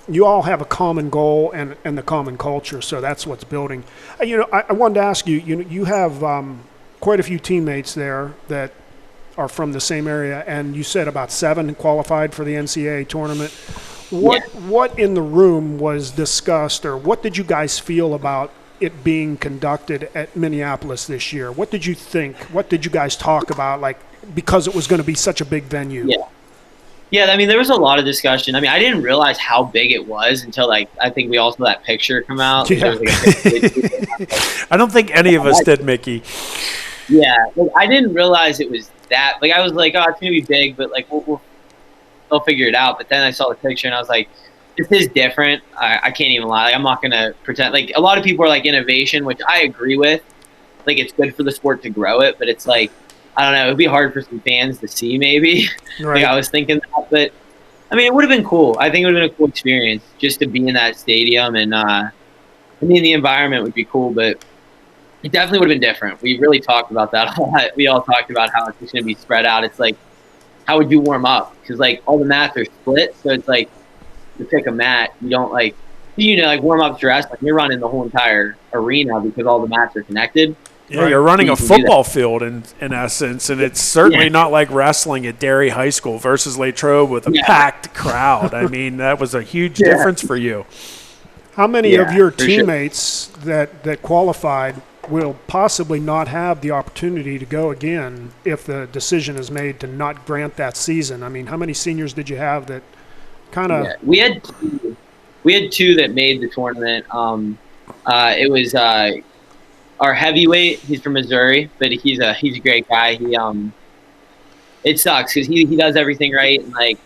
you all have a common goal and the common culture, so that's what's building. I wanted to ask you, you have quite a few teammates there that are from the same area, and you said about 7 qualified for the NCAA tournament. What in the room was discussed, or what did you guys feel about it being conducted at Minneapolis this year? What did you think? What did you guys talk about, like, because it was going to be such a big venue? Yeah, I mean, there was a lot of discussion. I mean, I didn't realize how big it was until, I think we all saw that picture come out. Yeah. I don't think any of us did, Mickey. Yeah, I didn't realize it was that. Like, I was like, oh, it's going to be big, but, like, we'll figure it out. But then I saw the picture, and I was like, this is different. I can't even lie. Like, I'm not going to pretend. Like, a lot of people are like innovation, which I agree with. Like, it's good for the sport to grow it, but it's like, I don't know. It would be hard for some fans to see, maybe. Right. Like, I was thinking that, but I mean, it would have been cool. I think it would have been a cool experience just to be in that stadium, and I mean, the environment would be cool, but it definitely would have been different. We really talked about that a lot. We all talked about how it's just going to be spread out. It's like, how would you warm up? Because, like, all the mats are split, so it's like, to pick a mat, you don't, like, like, warm up dress. Like, you're running the whole entire arena because all the mats are connected. Yeah, you're running a football field in essence, and it's certainly not like wrestling at Derry High School versus Latrobe with a packed crowd. I mean, that was a huge difference for you. How many of your teammates that qualified will possibly not have the opportunity to go again if the decision is made to not grant that season? I mean, how many seniors did you have that kind of? Yeah, we had 2 that made the tournament. It was our heavyweight. He's from Missouri, but he's a great guy. He it sucks because he does everything right, and, like,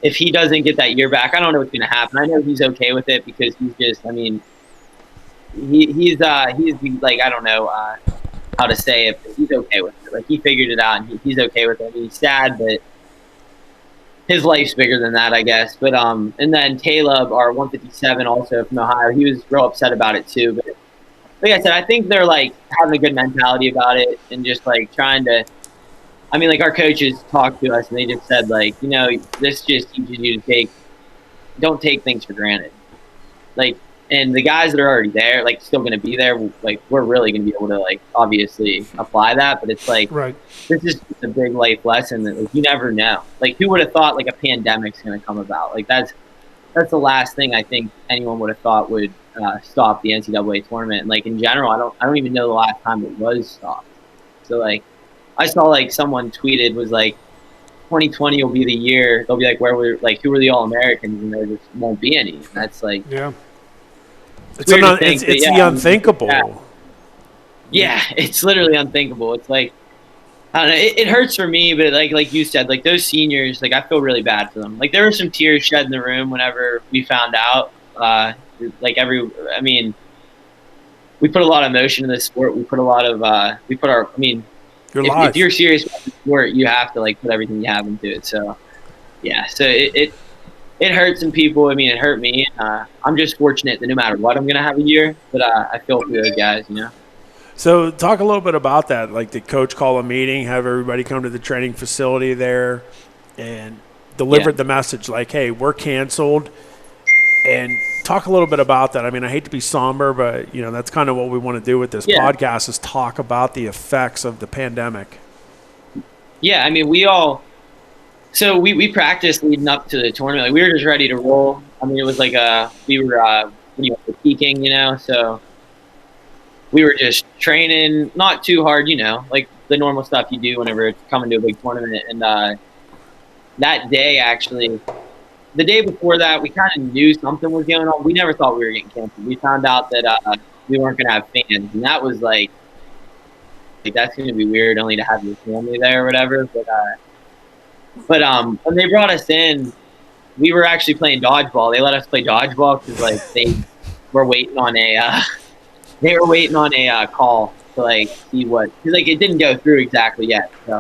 if he doesn't get that year back, I don't know what's going to happen. I know he's okay with it because he's just, I mean, he's like, I don't know how to say it, but he's okay with it. Like, he figured it out, and he's okay with it. I mean, he's sad, but his life's bigger than that, I guess. But and then Caleb, our 157, also from Ohio, he was real upset about it too. But like I said, I think they're, like, having a good mentality about it and just, like, trying to. I mean, like, our coaches talked to us and they just said, like, this just teaches you to don't take things for granted. Like, and the guys that are already there, like, still going to be there, like, we're really going to be able to, like, obviously apply that. But it's like, this is a big life lesson that, like, you never know. Like, who would have thought, like, a pandemic's going to come about? Like, that's the last thing I think anyone would have thought would stop the NCAA tournament. And, like, in general, I don't even know the last time it was stopped. So, like, I saw, like, someone tweeted, was like, 2020 will be the year. They'll be like, who were the All-Americans? And there just won't be any. And that's like, it's the unthinkable. Yeah, it's literally unthinkable. It's like, I don't know. It hurts for me, but like you said, like, those seniors, like, I feel really bad for them. Like, there were some tears shed in the room whenever we found out. I mean, we put a lot of emotion in this sport. We put if you're serious about the sport, you have to, like, put everything you have into it. So, yeah. So it hurts some people. I mean, it hurt me. I'm just fortunate that no matter what, I'm gonna have a year. But I feel for those guys, So talk a little bit about that. Like, did coach call a meeting, have everybody come to the training facility there, and delivered the message like, hey, we're canceled? And talk a little bit about that. I mean, I hate to be somber, but, that's kind of what we want to do with this podcast, is talk about the effects of the pandemic. Yeah, I mean, we practiced leading up to the tournament. Like, we were just ready to roll. I mean, it was like we were peaking, so we were just training, not too hard, like the normal stuff you do whenever it's coming to a big tournament. And that day, actually, the day before that, we kind of knew something was going on. We never thought we were getting canceled. We found out that we weren't going to have fans, and that was like that's going to be weird, only to have your family there or whatever. But But when they brought us in, we were actually playing dodgeball. They let us play dodgeball because like they were waiting on a call to like see what, cause like it didn't go through exactly yet. So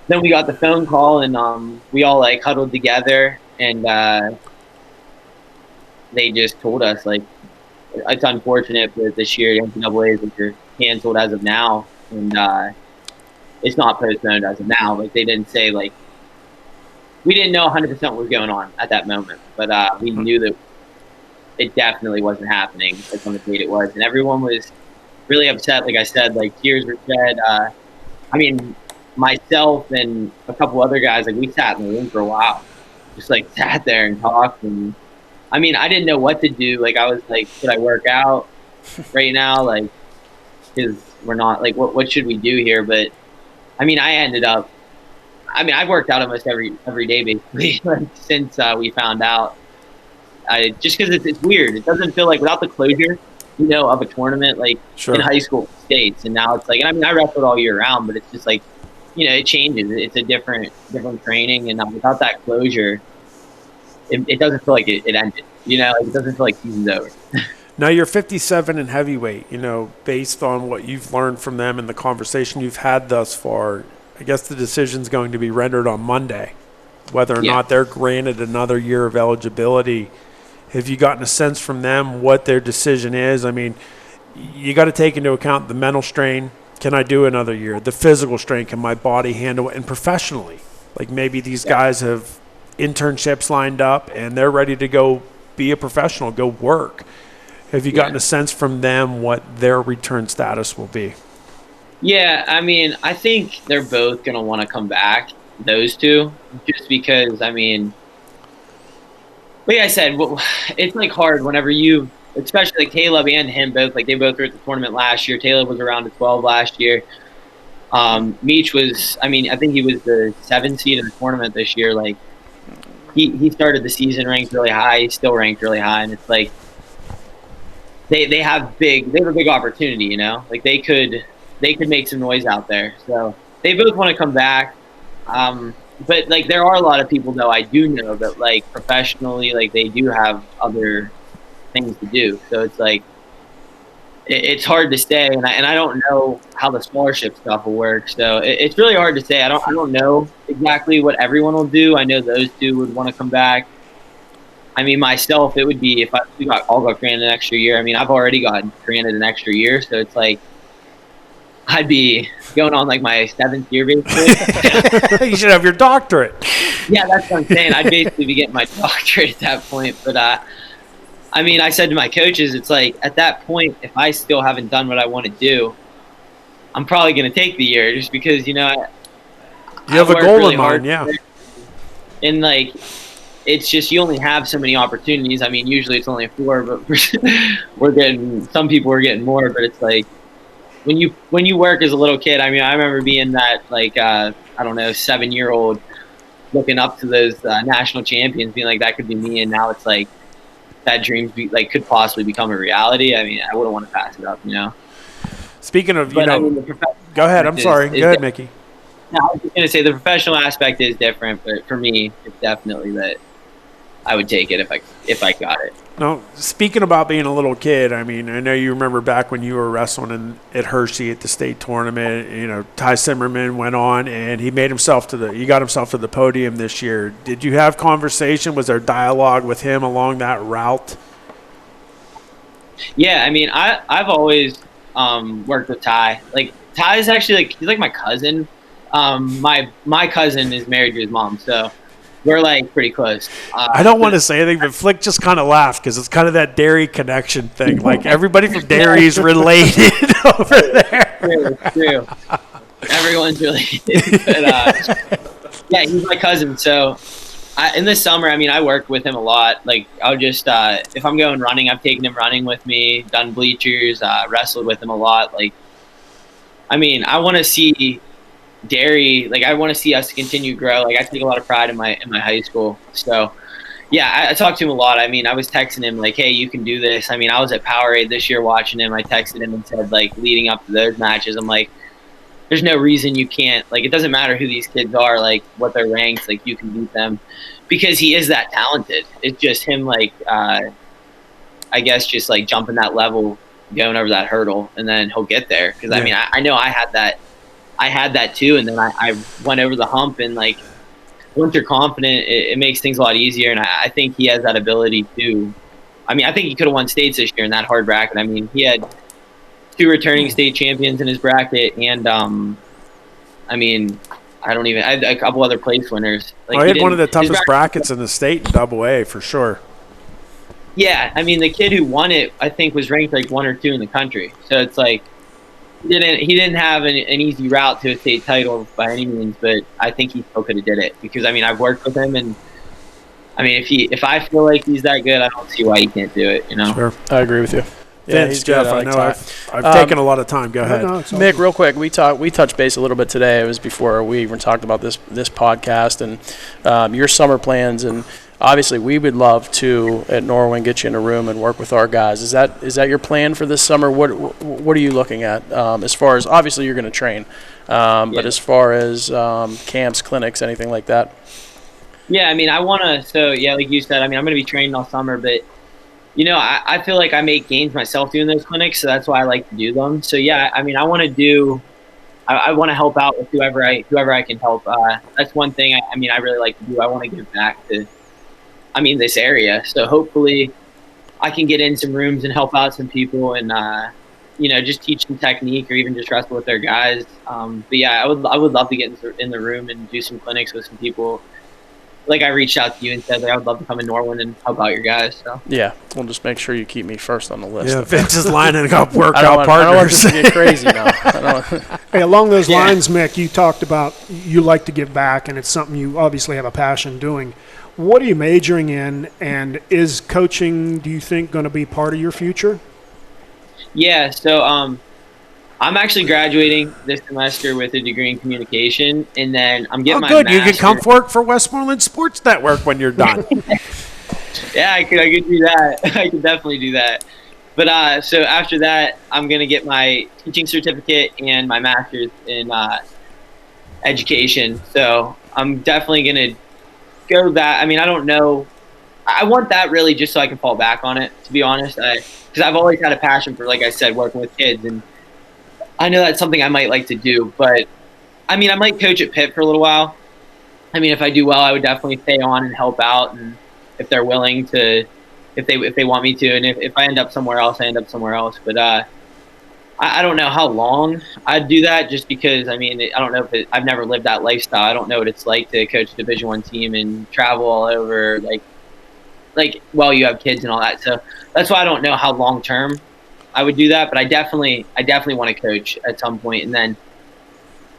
then we got the phone call and we all like huddled together and they just told us like it's unfortunate, but this year NCAA is like, canceled as of now, and it's not postponed as of now. Like they didn't say like we didn't know 100% what was going on at that moment, but we knew that it definitely wasn't happening like on the date it was, and everyone was really upset. Like I said, like tears were shed. I mean, myself and a couple other guys, like we sat in the room for a while, just like sat there and talked. And I mean, I didn't know what to do. Like I was like, should I work out right now? Like, because we're not like, what should we do here? But I mean, I've worked out almost every day basically like, since we found out. Just because it's weird. It doesn't feel like without the closure, of a tournament like in high school states, and now it's like, and I mean, I wrestled all year round, but it's just like, it changes. It's a different training, and without that closure, it doesn't feel like it ended. Like it doesn't feel like season's over. Now you're 57 in heavyweight. Based on what you've learned from them and the conversation you've had thus far, I guess the decision's going to be rendered on Monday, whether or not they're granted another year of eligibility. Have you gotten a sense from them what their decision is? I mean, you got to take into account the mental strain. Can I do another year? The physical strain, can my body handle it? And professionally, like maybe these guys have internships lined up and they're ready to go be a professional, go work. Have you gotten a sense from them what their return status will be? Yeah, I mean, I think they're both going to want to come back, those two, just because, I mean, like I said, it's like hard whenever especially like Caleb and him both, like they both were at the tournament last year. Caleb was around to 12 last year. Meech was, I mean, I think he was the 7th seed in the tournament this year. Like he started the season ranked really high. He's still ranked really high. And it's like, they have a big opportunity, like they could make some noise out there. So they both want to come back. But like there are a lot of people though I do know that like professionally like they do have other things to do. So it's like it's hard to say, and I don't know how the scholarship stuff will work. So it's really hard to say. I don't know exactly what everyone will do. I know those two would want to come back. I mean, myself, it would be if we got granted an extra year. I mean, I've already gotten granted an extra year, so it's like I'd be going on like my 7th year basically. You should have your doctorate. Yeah, that's what I'm saying. I'd basically be getting my doctorate at that point. But I mean, I said to my coaches, it's like at that point, if I still haven't done what I want to do, I'm probably going to take the year just because, you have a goal in mind, yeah. And like, it's just you only have so many opportunities. I mean, usually it's only 4, but some people are getting more. But it's like when you work as a little kid. I mean, I remember being that like I don't know 7-year-old looking up to those national champions, being like that could be me. And now it's like that dream could possibly become a reality. I mean, I wouldn't want to pass it up, Speaking of, I mean, go ahead. I'm sorry. Go ahead, Mickey. No, I was just going to say the professional aspect is different, but for me, it's definitely that I would take it if I got it. No, speaking about being a little kid, I mean, I know you remember back when you were wrestling at Hershey at the state tournament. Ty Zimmerman went on and he got himself to the podium this year. Did you have conversation? Was there dialogue with him along that route? Yeah, I mean, I've always worked with Ty. Like Ty is actually he's like my cousin. My cousin is married to his mom, so we're like pretty close. I don't want to say anything, but Flick just kind of laughed because it's kind of that Derry connection thing. Like everybody from Derry is related over there. True. Everyone's related. But, yeah, he's my cousin. So in the summer, I mean, I worked with him a lot. Like I'll just if I'm going running, I've taken him running with me, done bleachers, wrestled with him a lot. Like, I mean, I want to see Derry, like I want to see us continue to grow. Like I take a lot of pride in my high school. So yeah, I talked to him a lot. I mean, I was texting him like, hey, you can do this. I mean, I was at Powerade this year watching him. I texted him and said, like, leading up to those matches, I'm like, there's no reason you can't, like, it doesn't matter who these kids are, like what their ranks, like you can beat them because he is that talented. It's just him, like, I guess just like jumping that level, going over that hurdle, and then he'll get there. Cause I mean, I know I had that too. And then I went over the hump, and like, once you're confident, it makes things a lot easier. And I think he has that ability to, I mean, I think he could have won states this year in that hard bracket. I mean, he had 2 returning state champions in his bracket. And, I mean, I had a couple other place winners. Like, he had one of the toughest brackets in the state in Double A for sure. Yeah, I mean, the kid who won it, I think, was ranked like 1 or 2 in the country. So it's like he didn't have an easy route to a state title by any means, but I think he still could have did it because I mean I've worked with him, and I mean if I feel like he's that good, I don't see why he can't do it. You know. Sure, I agree with you. Yeah, he's Jeff. I know I've taken a lot of time. Go ahead, Mick. Real quick, we touched base a little bit today. It was before we even talked about this podcast and your summer plans, and obviously we would love to at Norwin get you in a room and work with our guys. Is that your plan for this summer? What are you looking at as far as obviously you're going to train, but as far as camps, clinics, anything like that? Yeah, I mean I want to. So yeah, like you said, I mean I'm going to be training all summer, but. You know, I feel like I make gains myself doing those clinics, so that's why I like to do them. So yeah, I mean, I want to help out with whoever I can help. That's one thing. I mean, I really like to do. I want to give back to, this area. So hopefully, I can get in some rooms and help out some people, and just teach some technique or even just wrestle with their guys. But yeah, I would love to get in the room and do some clinics with some people. Like I reached out to you and said like I would love to come in Norwin and help out your guys. So yeah, we'll just make sure you keep me first on the list. Yeah, Vince is lining up workout partners. I don't want this to get crazy now. Hey, along those lines, Mick, you talked about you like to give back, and it's something you obviously have a passion doing. What are you majoring in, and is coaching, do you think, going to be part of your future? Yeah, so I'm actually graduating this semester with a degree in communication, and then I'm getting my master's. You can come work for Westmoreland Sports Network when you're done. Yeah, I could do that. I could definitely do that. But so after that, I'm going to get my teaching certificate and my master's in education. So I'm definitely going to go that. I mean, I don't know. I want that really just so I can fall back on it, to be honest. Because I've always had a passion for, like I said, working with kids, and I know that's something I might like to do, but I mean, I might coach at Pitt for a little while. I mean, if I do well, I would definitely stay on and help out, and if they're willing to, if they want me to, and if I end up somewhere else, I end up somewhere else. But I don't know how long I'd do that, just because I mean, I don't know if I've never lived that lifestyle. I don't know what it's like to coach a Division I team and travel all over, like while you have kids and all that. So that's why I don't know how long term I would do that, but I definitely want to coach at some point. And then,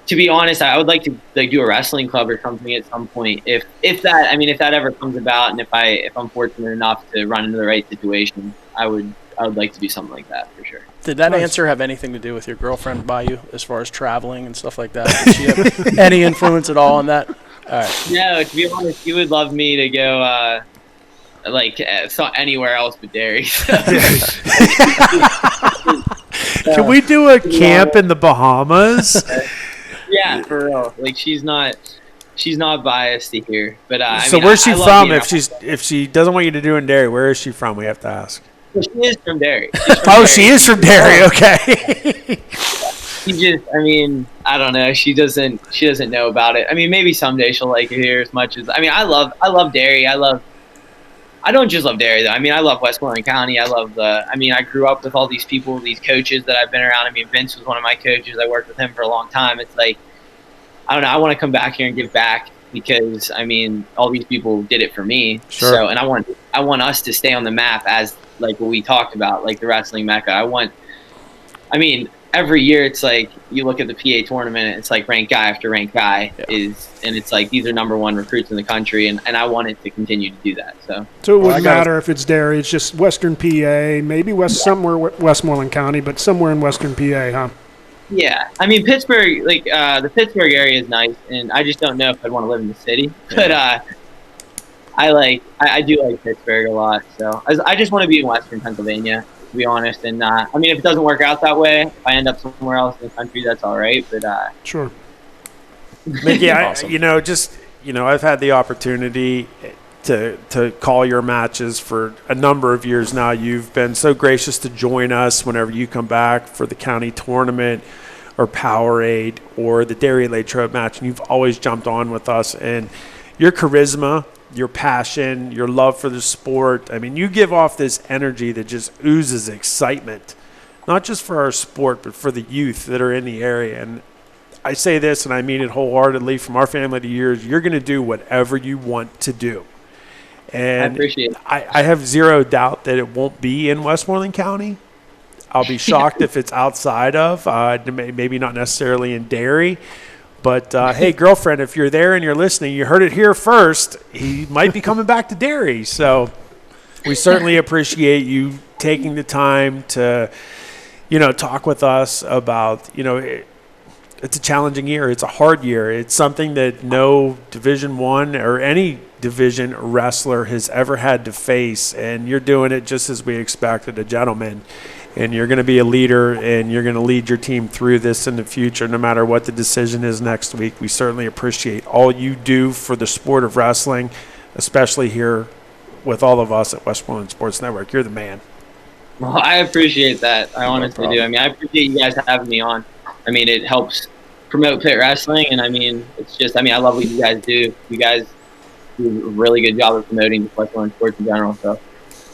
to be honest, I would like to do a wrestling club or something at some point. If that ever comes about, and if I'm fortunate enough to run into the right situation, I would like to do something like that for sure. Did that answer have anything to do with your girlfriend by you as far as traveling and stuff like that? Did she have any influence at all on that? All right. No, to be honest, you would love me to go. Anywhere else but Derry. Can we do a camp in the Bahamas? Yeah, for real. Like she's not biased to here. But where's she from? If she doesn't want you to do in Derry, where is she from? We have to ask. Well, she is from Derry. She is from Derry. Okay. I don't know. She doesn't know about it. I mean, maybe someday she'll like it here as much as. I mean, I love Derry. I don't just love Derry, though. I mean, I love Westmoreland County. I grew up with all these people, these coaches that I've been around. I mean, Vince was one of my coaches. I worked with him for a long time. It's like, I don't know. I want to come back here and give back because, I mean, all these people did it for me. Sure. So, and I want us to stay on the map as, like, what we talked about, like the wrestling mecca. Every year it's like you look at the PA tournament, it's like ranked guy after ranked guy and it's like these are number one recruits in the country, and I want it to continue to do that. So it wouldn't matter if it's Derry, it's just Western PA, maybe somewhere Westmoreland County, but somewhere in Western PA, huh? Yeah, I mean Pittsburgh, like the Pittsburgh area is nice, and I just don't know if I'd want to live in the city, but I do like Pittsburgh a lot. So I just want to be in Western Pennsylvania. to be honest. And I mean, if it doesn't work out that way, if I end up somewhere else in the country, that's all right. But Sure. Mickey, Awesome. I've had the opportunity to call your matches for a number of years now. You've been so gracious to join us whenever you come back for the county tournament or Powerade or the Dairy Latrobe match, and you've always jumped on with us. And your charisma, your passion, your love for the sport, I mean, you give off this energy that just oozes excitement, not just for our sport, but for the youth that are in the area. And I say this, and I mean it wholeheartedly, from our family to yours, you're going to do whatever you want to do. And I appreciate it. I have zero doubt that it won't be in Westmoreland County. I'll be shocked if it's outside of, maybe not necessarily in Dairy. But, hey, girlfriend, if you're there and you're listening, you heard it here first. He might be coming back to Dairy. So we certainly appreciate you taking the time to, talk with us about, it's a challenging year. It's a hard year. It's something that no Division I or any division wrestler has ever had to face, and you're doing it just as we expected, a gentleman. And you're going to be a leader, and you're going to lead your team through this in the future, no matter what the decision is next week. We certainly appreciate all you do for the sport of wrestling, especially here with all of us at Westmoreland Sports Network. You're the man. Well, I appreciate that. I honestly do. I mean, I appreciate you guys having me on. I mean, it helps promote pit wrestling, and I mean, I love what you guys do. You guys do a really good job of promoting Westmoreland sports in general. So,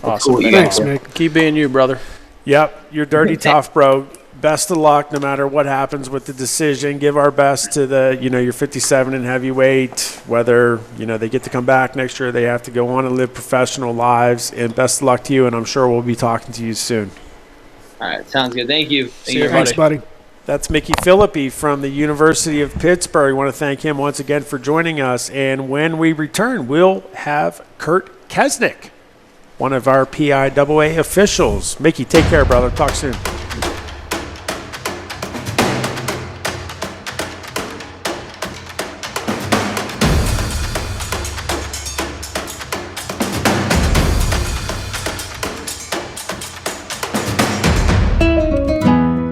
Awesome. Cool. Thanks, Mick. Keep being you, brother. Yep, you're dirty tough, bro. Best of luck no matter what happens with the decision. Give our best to your 57 and heavyweight, whether, they get to come back next year, they have to go on and live professional lives. And best of luck to you, and I'm sure we'll be talking to you soon. All right, sounds good. Thank you. See you, Thanks, buddy. That's Mickey Philippi from the University of Pittsburgh. We want to thank him once again for joining us. And when we return, we'll have Kurt Kesnick, one of our PIAA officials. Mickey, take care, brother. Talk soon.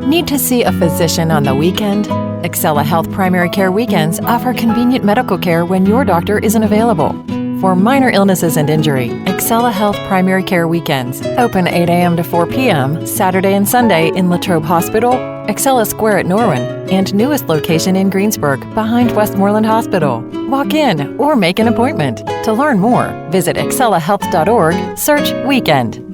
Need to see a physician on the weekend? Excella Health Primary Care Weekends offer convenient medical care when your doctor isn't available. For minor illnesses and injury, Excella Health Primary Care Weekends. Open 8 a.m. to 4 p.m., Saturday and Sunday in Latrobe Hospital, Excella Square at Norwin, and newest location in Greensburg, behind Westmoreland Hospital. Walk in or make an appointment. To learn more, visit excellahealth.org, search Weekend.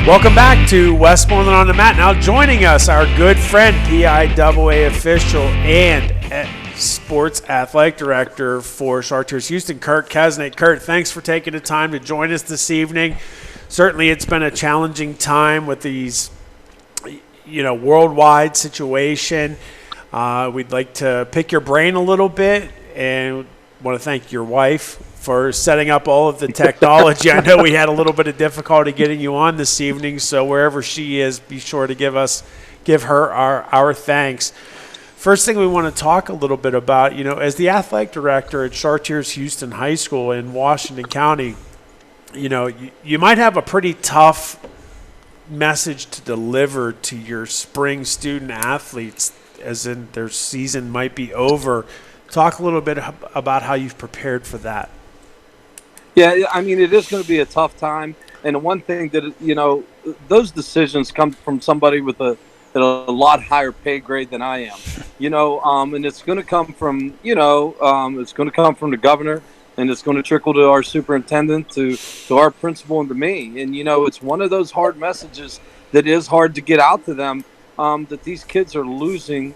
Welcome back to Westmoreland on the Mat. Now joining us, our good friend, PIAA official and sports athletic director for Chartiers Houston, Kurt Kesnick. Kurt, thanks for taking the time to join us this evening. Certainly it's been a challenging time with these, worldwide situation. We'd like to pick your brain a little bit and want to thank your wife for setting up all of the technology. I know we had a little bit of difficulty getting you on this evening, so wherever she is, be sure to give her our thanks. First thing we want to talk a little bit about, as the athletic director at Chartiers Houston High School in Washington County, you might have a pretty tough message to deliver to your spring student athletes, as in their season might be over. Talk a little bit about how you've prepared for that. Yeah, I mean, it is going to be a tough time. And one thing that, those decisions come from somebody with a lot higher pay grade than I am, and it's going to come from, it's going to come from the governor. and it's going to trickle to our superintendent, to our principal, and to me. And, it's one of those hard messages that is hard to get out to them, that these kids are losing,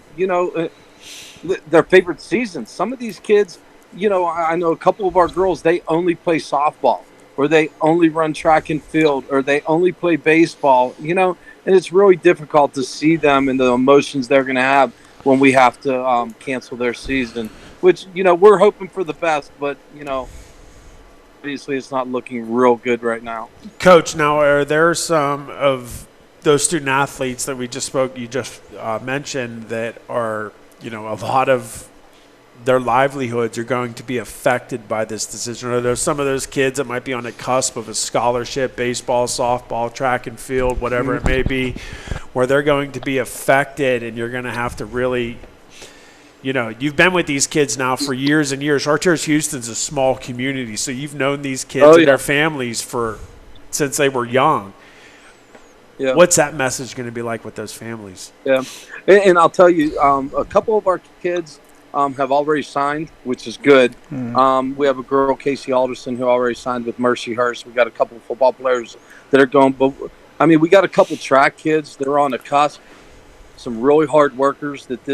their favorite seasons. Some of these kids, I know a couple of our girls, they only play softball, or they only run track and field, or they only play baseball, and it's really difficult to see them and the emotions they're going to have when we have to cancel their season, which, we're hoping for the best, but, obviously it's not looking real good right now. Coach, now are there some of those student athletes that you just mentioned that are, a lot of their livelihoods are going to be affected by this decision? Are there some of those kids that might be on the cusp of a scholarship, baseball, softball, track and field, whatever it may be, where they're going to be affected, and you're going to have to really, you've been with these kids now for years and years. Archers Houston's a small community, so you've known these kids and their families since they were young. Yeah. What's that message going to be like with those families? Yeah, and I'll tell you, a couple of our kids have already signed, which is good. We have a girl, Casey Alderson, who already signed with Mercyhurst. We got a couple of football players that are going. But, we got a couple track kids that are on the cusp, some really hard workers that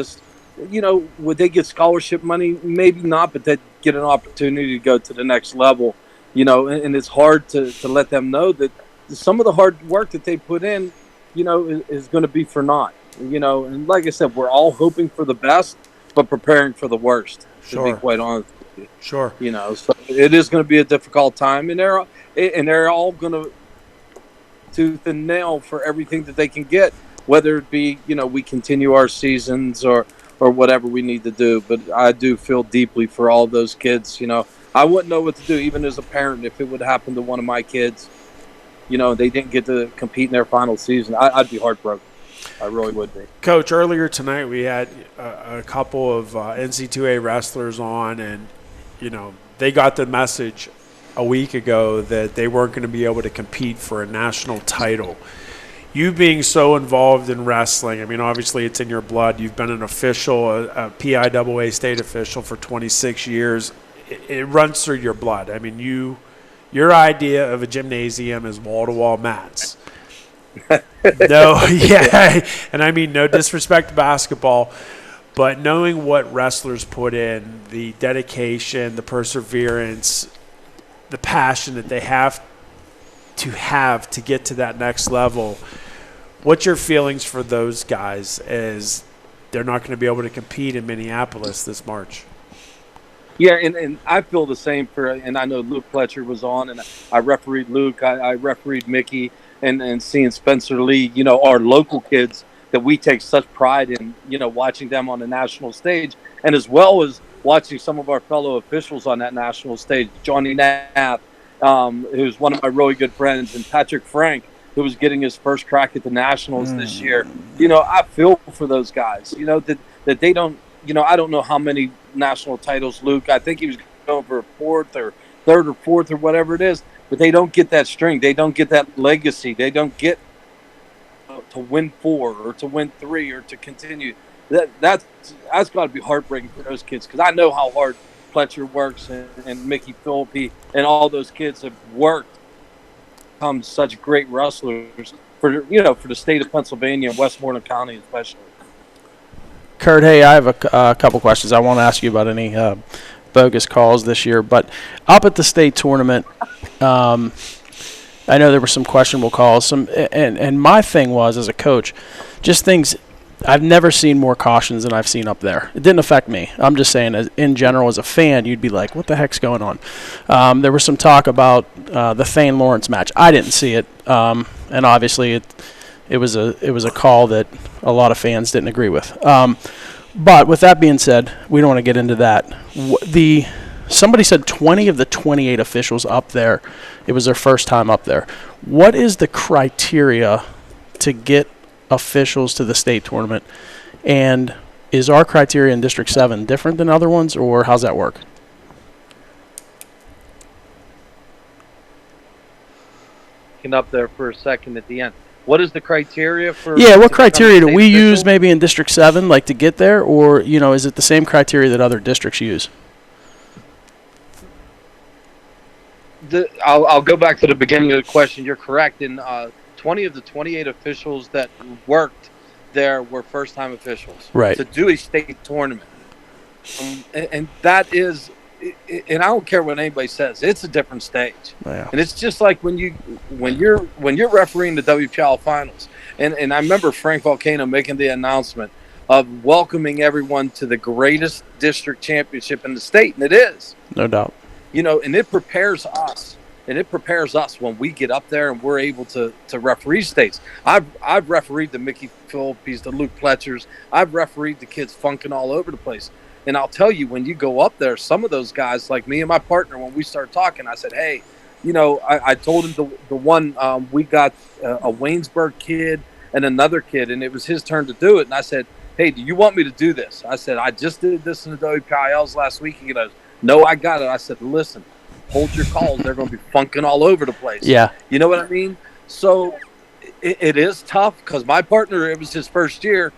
would they get scholarship money? Maybe not, but they'd get an opportunity to go to the next level, and it's hard to let them know that some of the hard work that they put in, is going to be for naught, and like I said, we're all hoping for the best, but preparing for the worst, to be quite honest with you. Sure. So it is going to be a difficult time, and they're all going to tooth and nail for everything that they can get, whether it be, we continue our seasons or whatever we need to do. But I do feel deeply for all those kids. I wouldn't know what to do, even as a parent, if it would happen to one of my kids. They didn't get to compete in their final season. I'd be heartbroken. I really would be. Coach, earlier tonight we had a couple of NC2A wrestlers on, and, they got the message a week ago that they weren't going to be able to compete for a national title. You being so involved in wrestling, obviously it's in your blood. You've been an official, a PIAA state official for 26 years. It runs through your blood. Your idea of a gymnasium is wall-to-wall mats. No, yeah, and no disrespect to basketball, but knowing what wrestlers put in, the dedication, the perseverance, the passion that they have to get to that next level, what's your feelings for those guys as they're not going to be able to compete in Minneapolis this March? Yeah, and I feel the same and I know Luke Pletcher was on, and I refereed Luke, I refereed Mickey, and seeing Spencer Lee, our local kids that we take such pride in, watching them on the national stage, and as well as watching some of our fellow officials on that national stage, Johnny Knapp, who's one of my really good friends, and Patrick Frank, who was getting his first crack at the Nationals this year. I feel for those guys, that they don't, I don't know how many national titles Luke, I think he was going for a third or fourth or whatever it is, but they don't get that string. They don't get that legacy. They don't get to win 4 or to win 3 or to continue. That's got to be heartbreaking for those kids, because I know how hard Pletcher works and Mickey Philippi and all those kids have worked to become such great wrestlers for the state of Pennsylvania and Westmoreland County especially. Kurt, hey, I have a couple questions. I won't ask you about any bogus calls this year, but up at the state tournament, I know there were some questionable calls. And my thing was, as a coach, just things. I've never seen more cautions than I've seen up there. It didn't affect me. I'm just saying, in general, as a fan, you'd be like, what the heck's going on? There was some talk about the Thane Lawrence match. I didn't see it, and obviously it was a call that a lot of fans didn't agree with. But with that being said, we don't want to get into that. Somebody said 20 of the 28 officials up there, it was their first time up there. What is the criteria to get officials to the state tournament? And is our criteria in District 7 different than other ones, or how's that work? Up there for a second at the end. What is the criteria for? Yeah, what criteria do we use maybe in District 7, like to get there, or is it the same criteria that other districts use? I'll go back to the beginning of the question. You're correct. In 20 of the 28 officials that worked there were first-time officials. Right. To do a state tournament, and that is, and I don't care what anybody says, it's a different stage. Yeah. And it's just like when you're refereeing the WPL finals, and I remember Frank Volcano making the announcement of welcoming everyone to the greatest district championship in the state, and it is. No doubt. And it prepares us. And it prepares us when we get up there and we're able to referee states. I've refereed the Mickey Philippi's, the Luke Pletchers. I've refereed the kids funking all over the place. And I'll tell you, when you go up there, some of those guys, like me and my partner, when we started talking, I said, hey, I told him the one, we got a Waynesburg kid and another kid, and it was his turn to do it. And I said, hey, do you want me to do this? I said, I just did this in the WPILs last week. He goes, no, I got it. I said, listen, hold your calls. They're going to be funking all over the place. Yeah. You know what I mean? So it is tough because my partner, it was his first year,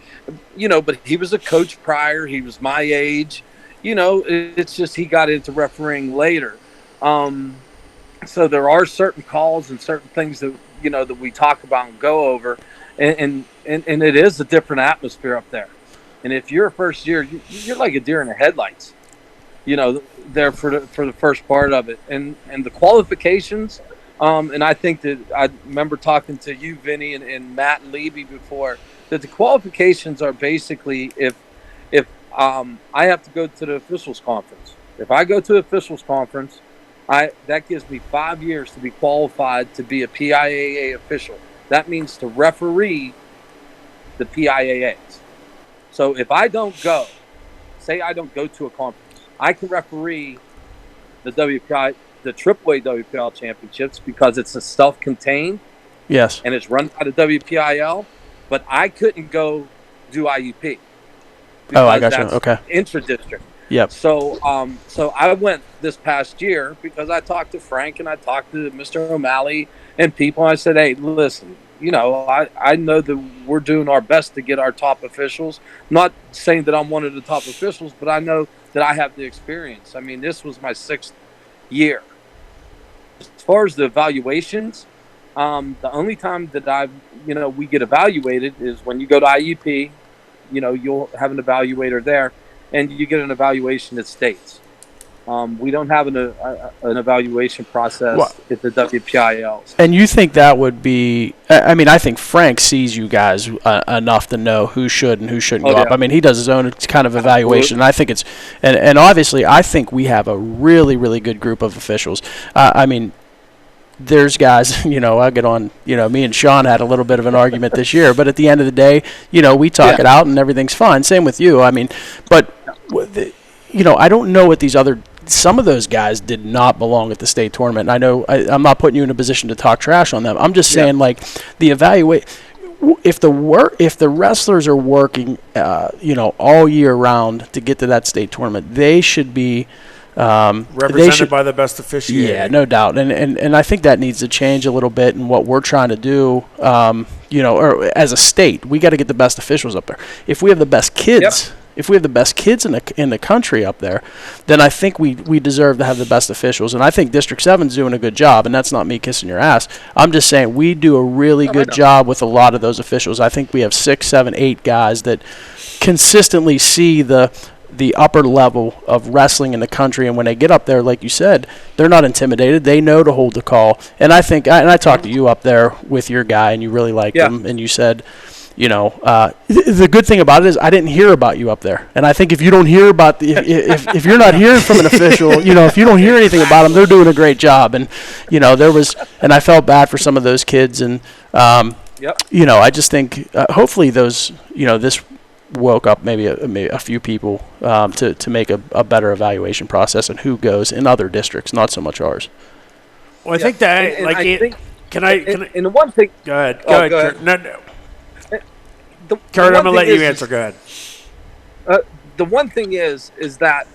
but he was a coach prior. He was my age. It's just he got into refereeing later. So there are certain calls and certain things that, that we talk about and go over. And it is a different atmosphere up there. And if you're a first year, you're like a deer in the headlights. There for the first part of it, and the qualifications, and I think that I remember talking to you, Vinny, and Matt and Levy before, that the qualifications are basically if I have to go to the officials conference. If I go to the officials conference, that gives me 5 years to be qualified to be a PIAA official. That means to referee the PIAAs. So if I don't go, say I don't go to a conference, I can referee the WPI, the AAA WPL championships, because it's a self-contained. Yes. And it's run by the WPIL, but I couldn't go do IUP. Oh, I got you. Okay. Intra-district. Yep. So I went this past year because I talked to Frank and I talked to Mr. O'Malley and people. And I said, hey, listen, I know that we're doing our best to get our top officials. I'm not saying that I'm one of the top officials, but I know that I have the experience. I mean, this was my 6th year. As far as the evaluations, the only time that we get evaluated is when you go to IUP. You'll have an evaluator there, and you get an evaluation at states. We don't have an evaluation process at the WPILs. And you think that would be? I mean, I think Frank sees you guys enough to know who should and who shouldn't go up. I mean, he does his own kind of evaluation, and I think it's and obviously, I think we have a really, really good group of officials. I mean, there's guys, I get on, me and Sean had a little bit of an argument this year, but at the end of the day, we talk it out and everything's fine. Same with you. I mean, but I don't know what some of those guys did not belong at the state tournament. And I know I'm not putting you in a position to talk trash on them. I'm just saying, like, the if the wrestlers are working, all year round to get to that state tournament, they should be represented by the best officiator. Yeah, no doubt. And I think that needs to change a little bit in what we're trying to do. Or as a state, we got to get the best officials up there. If we have the best kids. If we have the best kids in the country up there, then I think we deserve to have the best officials. And I think District 7's doing a good job, and that's not me kissing your ass. I'm just saying we do a really good job with a lot of those officials. I think we have 6, 7, 8 guys that consistently see the upper level of wrestling in the country, and when they get up there, like you said, they're not intimidated. They know to hold the call. And I think, and I talked to you up there with your guy, and you really liked him, and you said, the good thing about it is I didn't hear about you up there. And I think if you don't hear about if you're not hearing from an official, if you don't hear anything about them, they're doing a great job. And, and I felt bad for some of those kids. And, I just think hopefully those, this woke up maybe a few people to make a better evaluation process and who goes in other districts, not so much ours. Well, I think that, and the one thing. Go ahead. Go ahead. No. Kurt, I'm going to let you answer. Go ahead. The one thing is that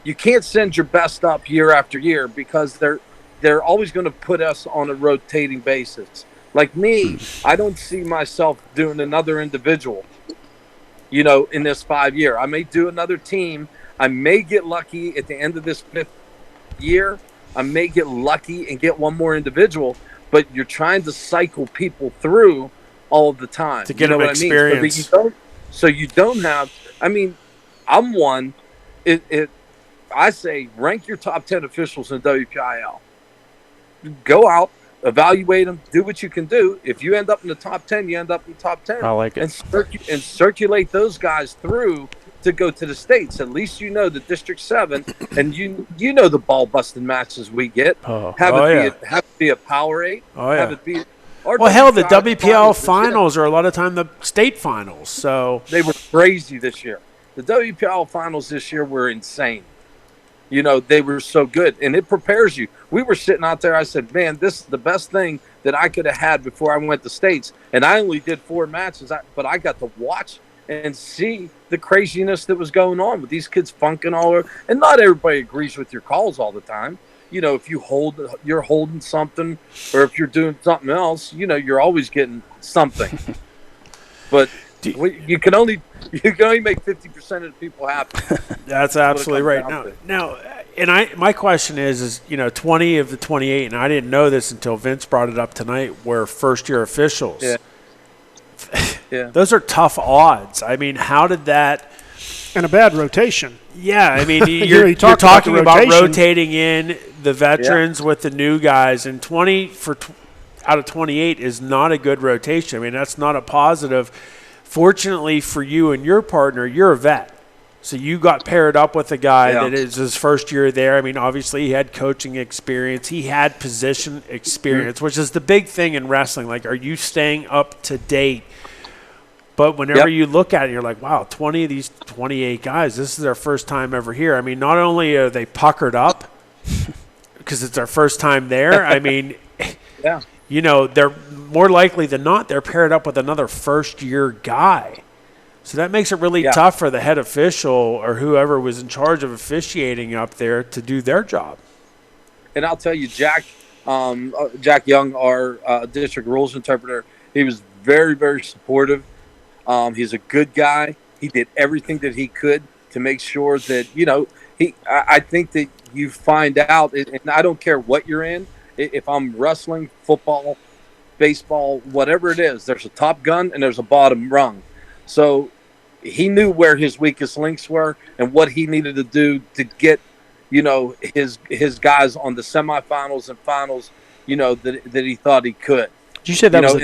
you can't send your best up year after year because they're always going to put us on a rotating basis. Like me, I don't see myself doing another individual, in this 5 year. I may do another team. I may get lucky at the end of this 5th year I may get lucky and get one more individual, but you're trying to cycle people through all the time to get them experience. So you don't have. I mean, I'm one. I say rank your top 10 officials in WPIL. Go out, evaluate them, do what you can do. If you end up in the top 10, you end up in the top 10. I like it. And circulate those guys through to go to the states. At least you know the District 7, and you know the ball busting matches we get. Have it be a Power 8. Oh, yeah. Have it be. Well, hell, the WPL finals are a lot of time the state finals. So they were crazy this year. The WPL finals this year were insane. You know, they were so good, and it prepares you. We were sitting out there. I said, man, this is the best thing that I could have had before I went to states. And I only did 4 matches, but I got to watch and see the craziness that was going on with these kids funking all over. And not everybody agrees with your calls all the time. You know, if you're holding something, or if you're doing something else, you know, you're always getting something. But you can only make 50% of the people happy. That's absolutely right. Now, and my question is, you know, 20 of the 28, and I didn't know this until Vince brought it up tonight, were first-year officials. Yeah. Yeah. Those are tough odds. I mean, how did that? And a bad rotation. Yeah, I mean, you're talking about rotating in the veterans with the new guys, and 20 out of 28 is not a good rotation. I mean, that's not a positive. Fortunately for you and your partner, you're a vet. So you got paired up with a guy that is his first year there. I mean, obviously he had coaching experience. He had position experience, which is the big thing in wrestling. Like, are you staying up to date? But whenever you look at it, you're like, wow, 20 of these 28 guys, this is their first time ever here. I mean, not only are they puckered up because it's their first time there, I mean, you know, they're more likely than not, they're paired up with another first-year guy. So that makes it really tough for the head official or whoever was in charge of officiating up there to do their job. And I'll tell you, Jack Young, our district rules interpreter, he was very, very supportive. He's a good guy. He did everything that he could to make sure that, you know, I think that you find out, and I don't care what you're in, if I'm wrestling, football, baseball, whatever it is, there's a top gun and there's a bottom rung. So he knew where his weakest links were and what he needed to do to get, you know, his guys on the semifinals and finals, you know, that he thought he could. Did you say that was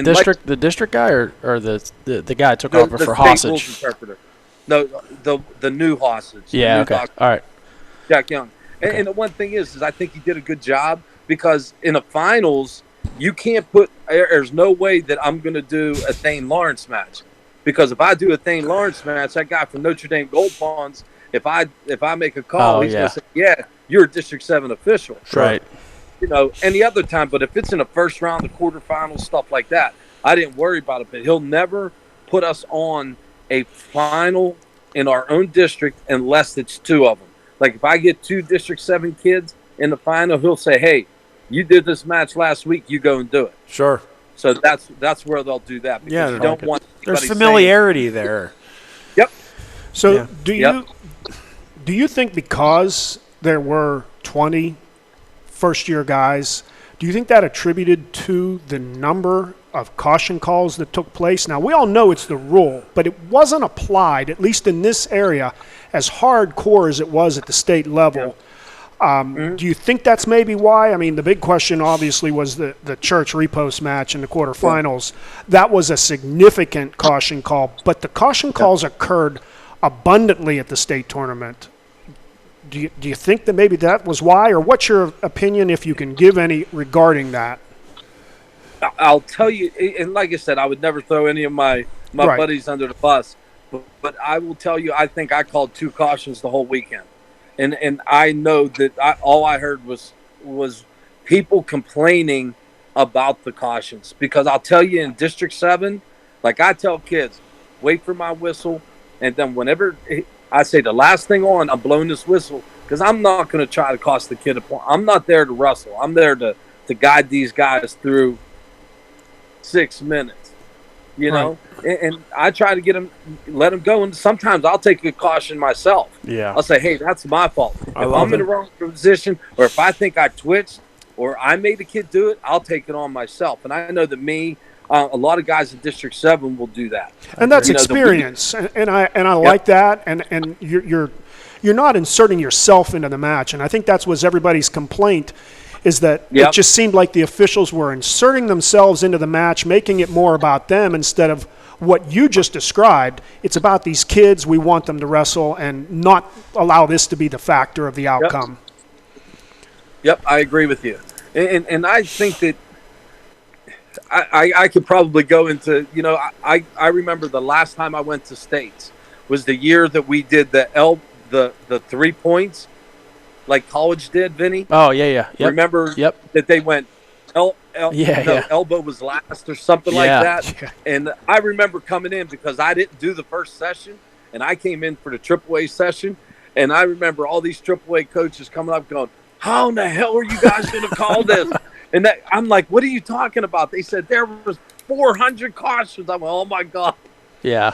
the district guy or the guy who took over for hostage? Interpreter. No, the new hostage. Yeah, okay. Hostage. All right. Jack Young. Okay. And the one thing is I think he did a good job because in the finals, you can't there's no way that I'm going to do a Thane Lawrence match. Because if I do a Thane Lawrence match, that guy from Notre Dame Gold Ponds, if I make a call, he's going to say, yeah, you're a District 7 official. Right. You know, any other time. But if it's in the first round, the quarterfinals, stuff like that, I didn't worry about it. But he'll never put us on a final in our own district unless it's 2 of them. Like if I get 2 District 7 kids in the final, he'll say, hey, you did this match last week, you go and do it. Sure. So that's where they'll do that because you don't want there's familiarity there. Yep. So do you think because there were 20 first-year guys, do you think that attributed to the number of caution calls that took place? Now, we all know it's the rule, but it wasn't applied, at least in this area, as hardcore as it was at the state level. Do you think that's maybe why? I mean, the big question obviously was the church repost match in the quarterfinals. That was a significant caution call, but the caution calls occurred abundantly at the state tournament. Do you think that maybe that was why, or what's your opinion, if you can give any, regarding that? I'll tell you, and like I said, I would never throw any of my buddies under the bus, but I will tell you, I think I called 2 cautions the whole weekend. And I know that all I heard was people complaining about the cautions. Because I'll tell you, in District 7, like I tell kids, wait for my whistle. And then whenever I say the last thing on, I'm blowing this whistle. Because I'm not going to try to cost the kid a point. I'm not there to wrestle. I'm there to guide these guys through 6 minutes. you know. And I try to let them go. And sometimes I'll take a caution myself. Yeah. I'll say, hey, that's my fault. If I'm in the wrong position, or if I think I twitched, or I made a kid do it, I'll take it on myself. And I know that a lot of guys in District 7 will do that. And that's experience. And I like that. And you're not inserting yourself into the match. And I think that was everybody's complaint, is that it just seemed like the officials were inserting themselves into the match, making it more about them instead of what you just described. It's about these kids. We want them to wrestle and not allow this to be the factor of the outcome. Yep, I agree with you. And I think that I could probably go into, I remember the last time I went to states was the year that we did the 3 points like college did, Vinny. Oh, yeah. Yep. Remember that they went elbow was last or something like that. Yeah. And I remember coming in because I didn't do the first session, and I came in for the AAA session, and I remember all these AAA coaches coming up going, how in the hell are you guys going to call this? And I'm like, what are you talking about? They said there was 400 cautions. I'm like, oh, my God. Yeah.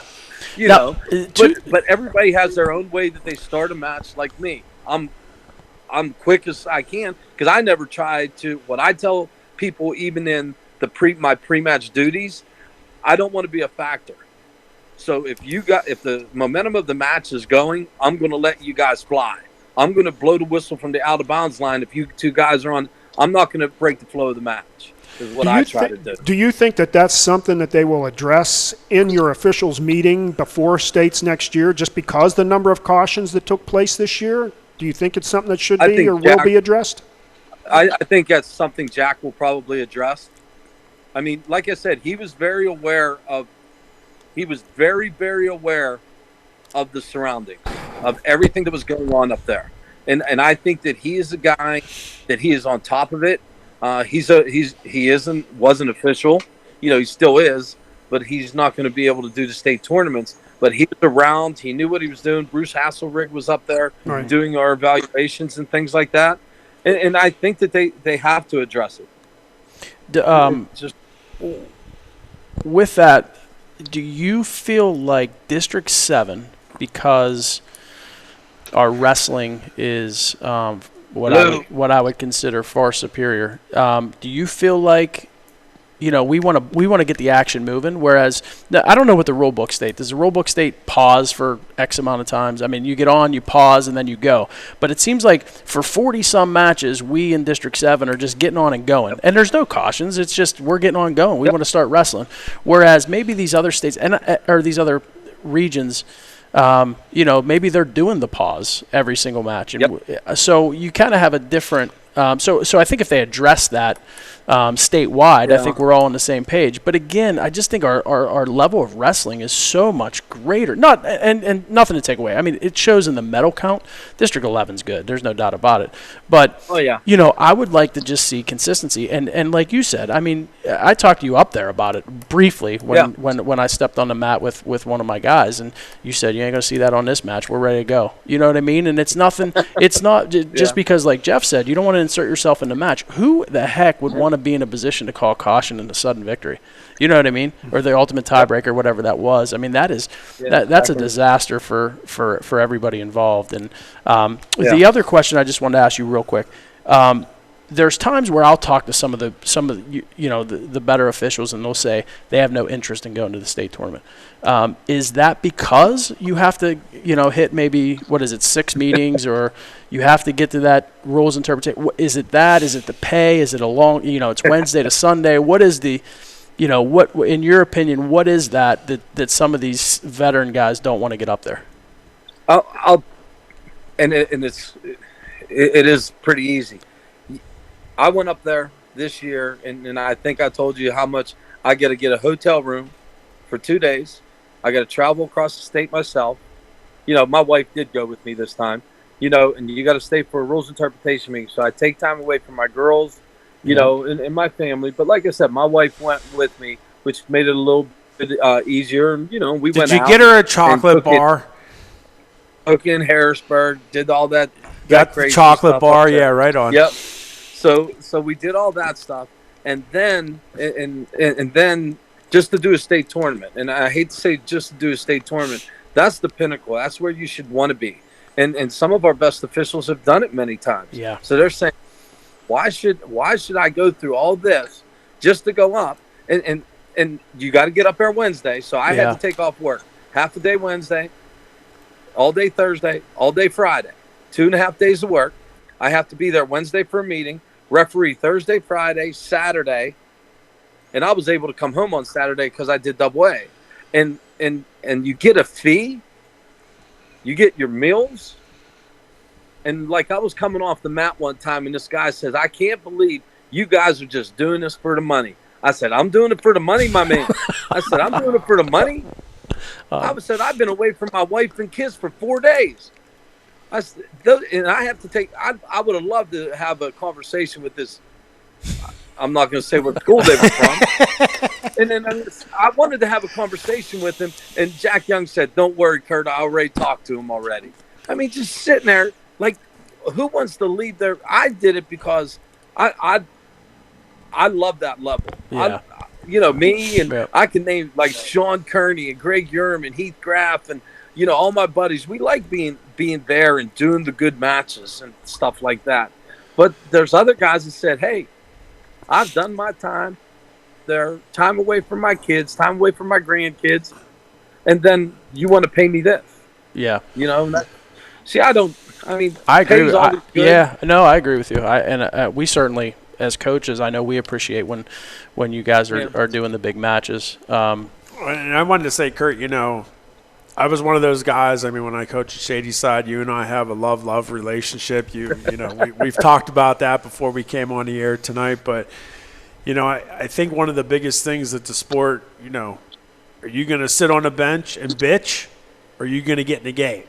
But everybody has their own way that they start a match. Like me, I'm quick as I can because I never tried to. What I tell people, even in my pre-match duties, I don't want to be a factor. So if the momentum of the match is going, I'm going to let you guys fly. I'm going to blow the whistle from the out of bounds line. If you two guys are on, I'm not going to break the flow of the match. Is what I try to do. Do you think that that's something that they will address in your officials meeting before states next year, just because the number of cautions that took place this year? Do you think it's something that should be or will be addressed? I think that's something Jack will probably address. I mean, like I said, he was very, very aware of the surroundings, of everything that was going on up there. And I think that he is a guy that he is on top of it. He wasn't official, he still is, but he's not going to be able to do the state tournaments. But he was around. He knew what he was doing. Bruce Hasselrig was up there doing our evaluations and things like that. And I think that they have to address it. With that, do you feel like District 7, because our wrestling is what I would consider far superior, do you feel like we want to get the action moving? Whereas I don't know what the rule book state. Does the rule book state pause for X amount of times? I mean, you get on, you pause, and then you go. But it seems like for 40-some matches, we in District 7 are just getting on and going. And there's no cautions. It's just we're getting on and going. We want to start wrestling. Whereas maybe these other states or these other regions, maybe they're doing the pause every single match. And so you kind of have a different so I think if they address that statewide, I think we're all on the same page. But again, I just think our level of wrestling is so much greater. And nothing to take away. I mean, it shows in the medal count. District 11's good. There's no doubt about it. But I would like to just see consistency. And like you said, I mean, I talked to you up there about it briefly when I stepped on the mat with one of my guys, and you said you ain't gonna see that on this match. We're ready to go. You know what I mean? And it's nothing. It's not just because, like Jeff said, you don't want to insert yourself in the match. Who the heck would want to be in a position to call caution in a sudden victory? You know what I mean? Or the ultimate tiebreaker, whatever that was. I mean, that's a disaster for everybody involved. And the other question I just wanted to ask you real quick. There's times where I'll talk to some of the better officials, and they'll say they have no interest in going to the state tournament. Is that because you have to, hit maybe 6 meetings, or you have to get to that rules interpretation? Is it that? Is it the pay? Is it a long? It's Wednesday to Sunday. What is the, what in your opinion? What is that some of these veteran guys don't want to get up there? It is pretty easy. I went up there this year, and I think I told you how much I got to get a hotel room for 2 days. I got to travel across the state myself. My wife did go with me this time, and you got to stay for a rules interpretation meeting. So I take time away from my girls, and my family. But like I said, my wife went with me, which made it a little bit easier. And, we went out. Did you get her a chocolate bar? Took in Harrisburg, did all that. Got the chocolate bar, yeah, right on. Yep. So we did all that stuff, and then just to do a state tournament. And I hate to say just to do a state tournament. That's the pinnacle. That's where you should want to be. And some of our best officials have done it many times. Yeah. So they're saying, why should I go through all this just to go up? And you got to get up there Wednesday. So I had to take off work. Half a day Wednesday, all day Thursday, all day Friday. 2.5 days of work. I have to be there Wednesday for a meeting, referee Thursday, Friday, Saturday. And I was able to come home on Saturday because I did double A. And you get a fee. You get your meals. And like I was coming off the mat one time and this guy says, I can't believe you guys are just doing this for the money. I said, I'm doing it for the money, my man. I said, I'm doing it for the money. I said, I've been away from my wife and kids for 4 days. I said, and I have to take, I would have loved to have a conversation with this. I'm not going to say what school they were from. And then I wanted to have a conversation with him. And Jack Young said, don't worry, Kurt, I already talked to him already. I mean, just sitting there, like, who wants to leave there? I did it because I love that level. Yeah. Me and I can name like Sean Kearney and Greg Urim and Heath Graff and, all my buddies. We like being there and doing the good matches and stuff like that. But there's other guys that said, hey, I've done my time there, time away from my kids, time away from my grandkids, and then you want to pay me this. Yeah. I agree with I agree with you. We certainly, as coaches, I know we appreciate when you guys are doing the big matches. And I wanted to say, Kurt, I was one of those guys. I mean, when I coached at Shadyside, you and I have a love relationship. We've talked about that before we came on the air tonight. But, I think one of the biggest things that the sport, are you going to sit on a bench and bitch, or are you going to get in the game?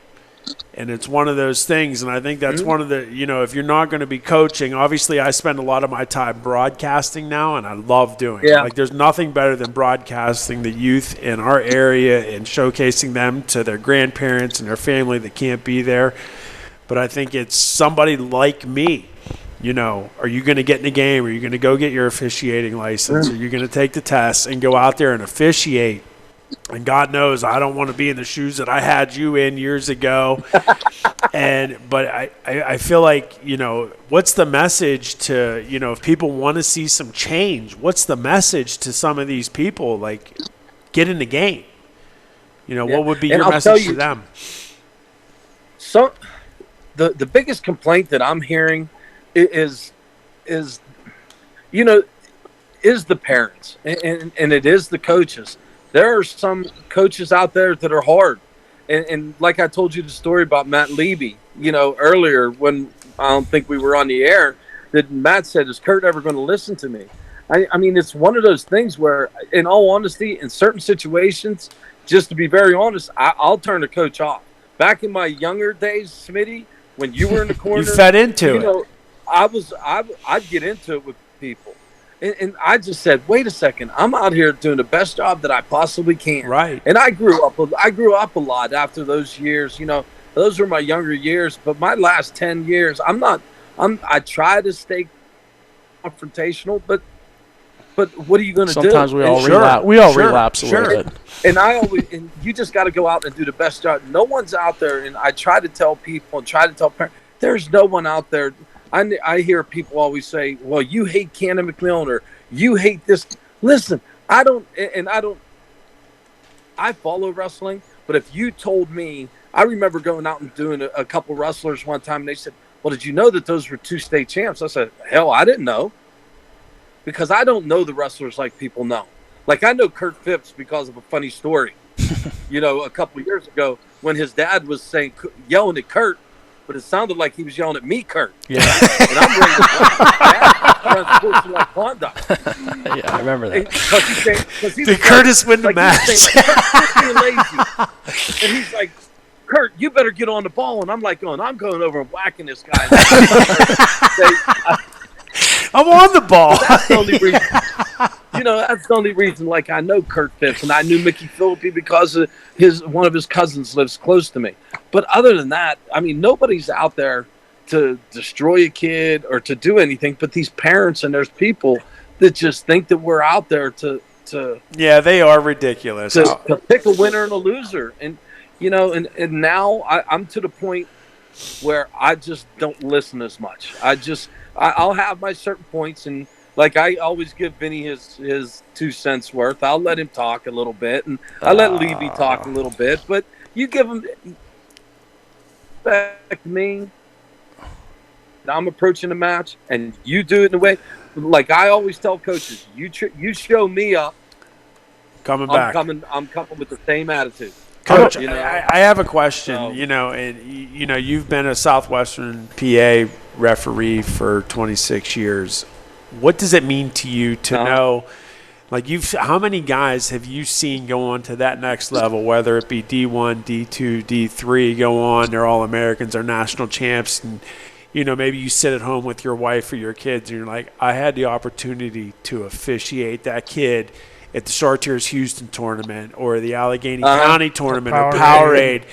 And it's one of those things, and I think that's one of the, if you're not going to be coaching, obviously I spend a lot of my time broadcasting now, and I love doing it. Like, there's nothing better than broadcasting the youth in our area and showcasing them to their grandparents and their family that can't be there. But I think it's somebody like me. Are you going to get in the game? Are you going to go get your officiating license? Are you going to take the test and go out there and officiate? And God knows I don't want to be in the shoes that I had you in years ago. But I feel like, what's the message to, if people want to see some change, what's the message to some of these people? Like, get in the game. What would be your message to them? So the biggest complaint that I'm hearing is the parents and it is the coaches. There are some coaches out there that are hard. And like I told you the story about Matt Levy, earlier when I don't think we were on the air, that Matt said, is Kurt ever going to listen to me? I mean, it's one of those things where, in all honesty, in certain situations, just to be very honest, I'll turn the coach off. Back in my younger days, Smitty, when you were in the corner. You fed into it. I'd get into it with people. And I just said, wait a second, I'm out here doing the best job that I possibly can. Right. And I grew up a lot after those years. Those were my younger years. But my last 10 years, I try to stay confrontational, but what are you going to do? Sometimes we all relapse a little bit. And you just got to go out and do the best job. No one's out there, and I try to tell people and try to tell parents, there's no one out there. I hear people always say, well, you hate Cannon McMillan or you hate this. Listen, I follow wrestling, but if you told me, I remember going out and doing a couple wrestlers one time, and they said, well, did you know that those were 2 state champs? I said, hell, I didn't know. Because I don't know the wrestlers like people know. Like, I know Kurt Phipps because of a funny story. A couple of years ago when his dad was yelling at Kurt, but it sounded like he was yelling at me, Kurt. Yeah. And I'm ready to unsportsmanlike conduct. Yeah, I remember that. Did Curtis win the match? Kurt's being lazy. And he's like, Kurt, you better get on the ball. And I'm like, I'm going over and whacking this guy. I'm on the ball. That's the only reason. That's the only reason. Like, I know Kurt Phipps, and I knew Mickey Philippi because of one of his cousins lives close to me. But other than that, I mean, nobody's out there to destroy a kid or to do anything. But these parents and there's people that just think that we're out there to Yeah, they are ridiculous. to pick a winner and a loser. And, and now I'm to the point where I just don't listen as much. I'll have my certain points, and like I always give Vinny his 2 cents worth. I'll let him talk a little bit, and I let Levy talk a little bit. But you give him back to me. I'm approaching the match, and you do it in a way like I always tell coaches. You show me up. Coming back. I'm coming with the same attitude. Coach, I have a question. And you've been a Southwestern PA referee for 26 years. What does it mean to you to know, like how many guys have you seen go on to that next level, whether it be D1, D2, D3, go on, they're all Americans, they're national champs, and maybe you sit at home with your wife or your kids and you're like, I had the opportunity to officiate that kid at the Chartiers Houston tournament or the Allegheny County tournament or Powerade.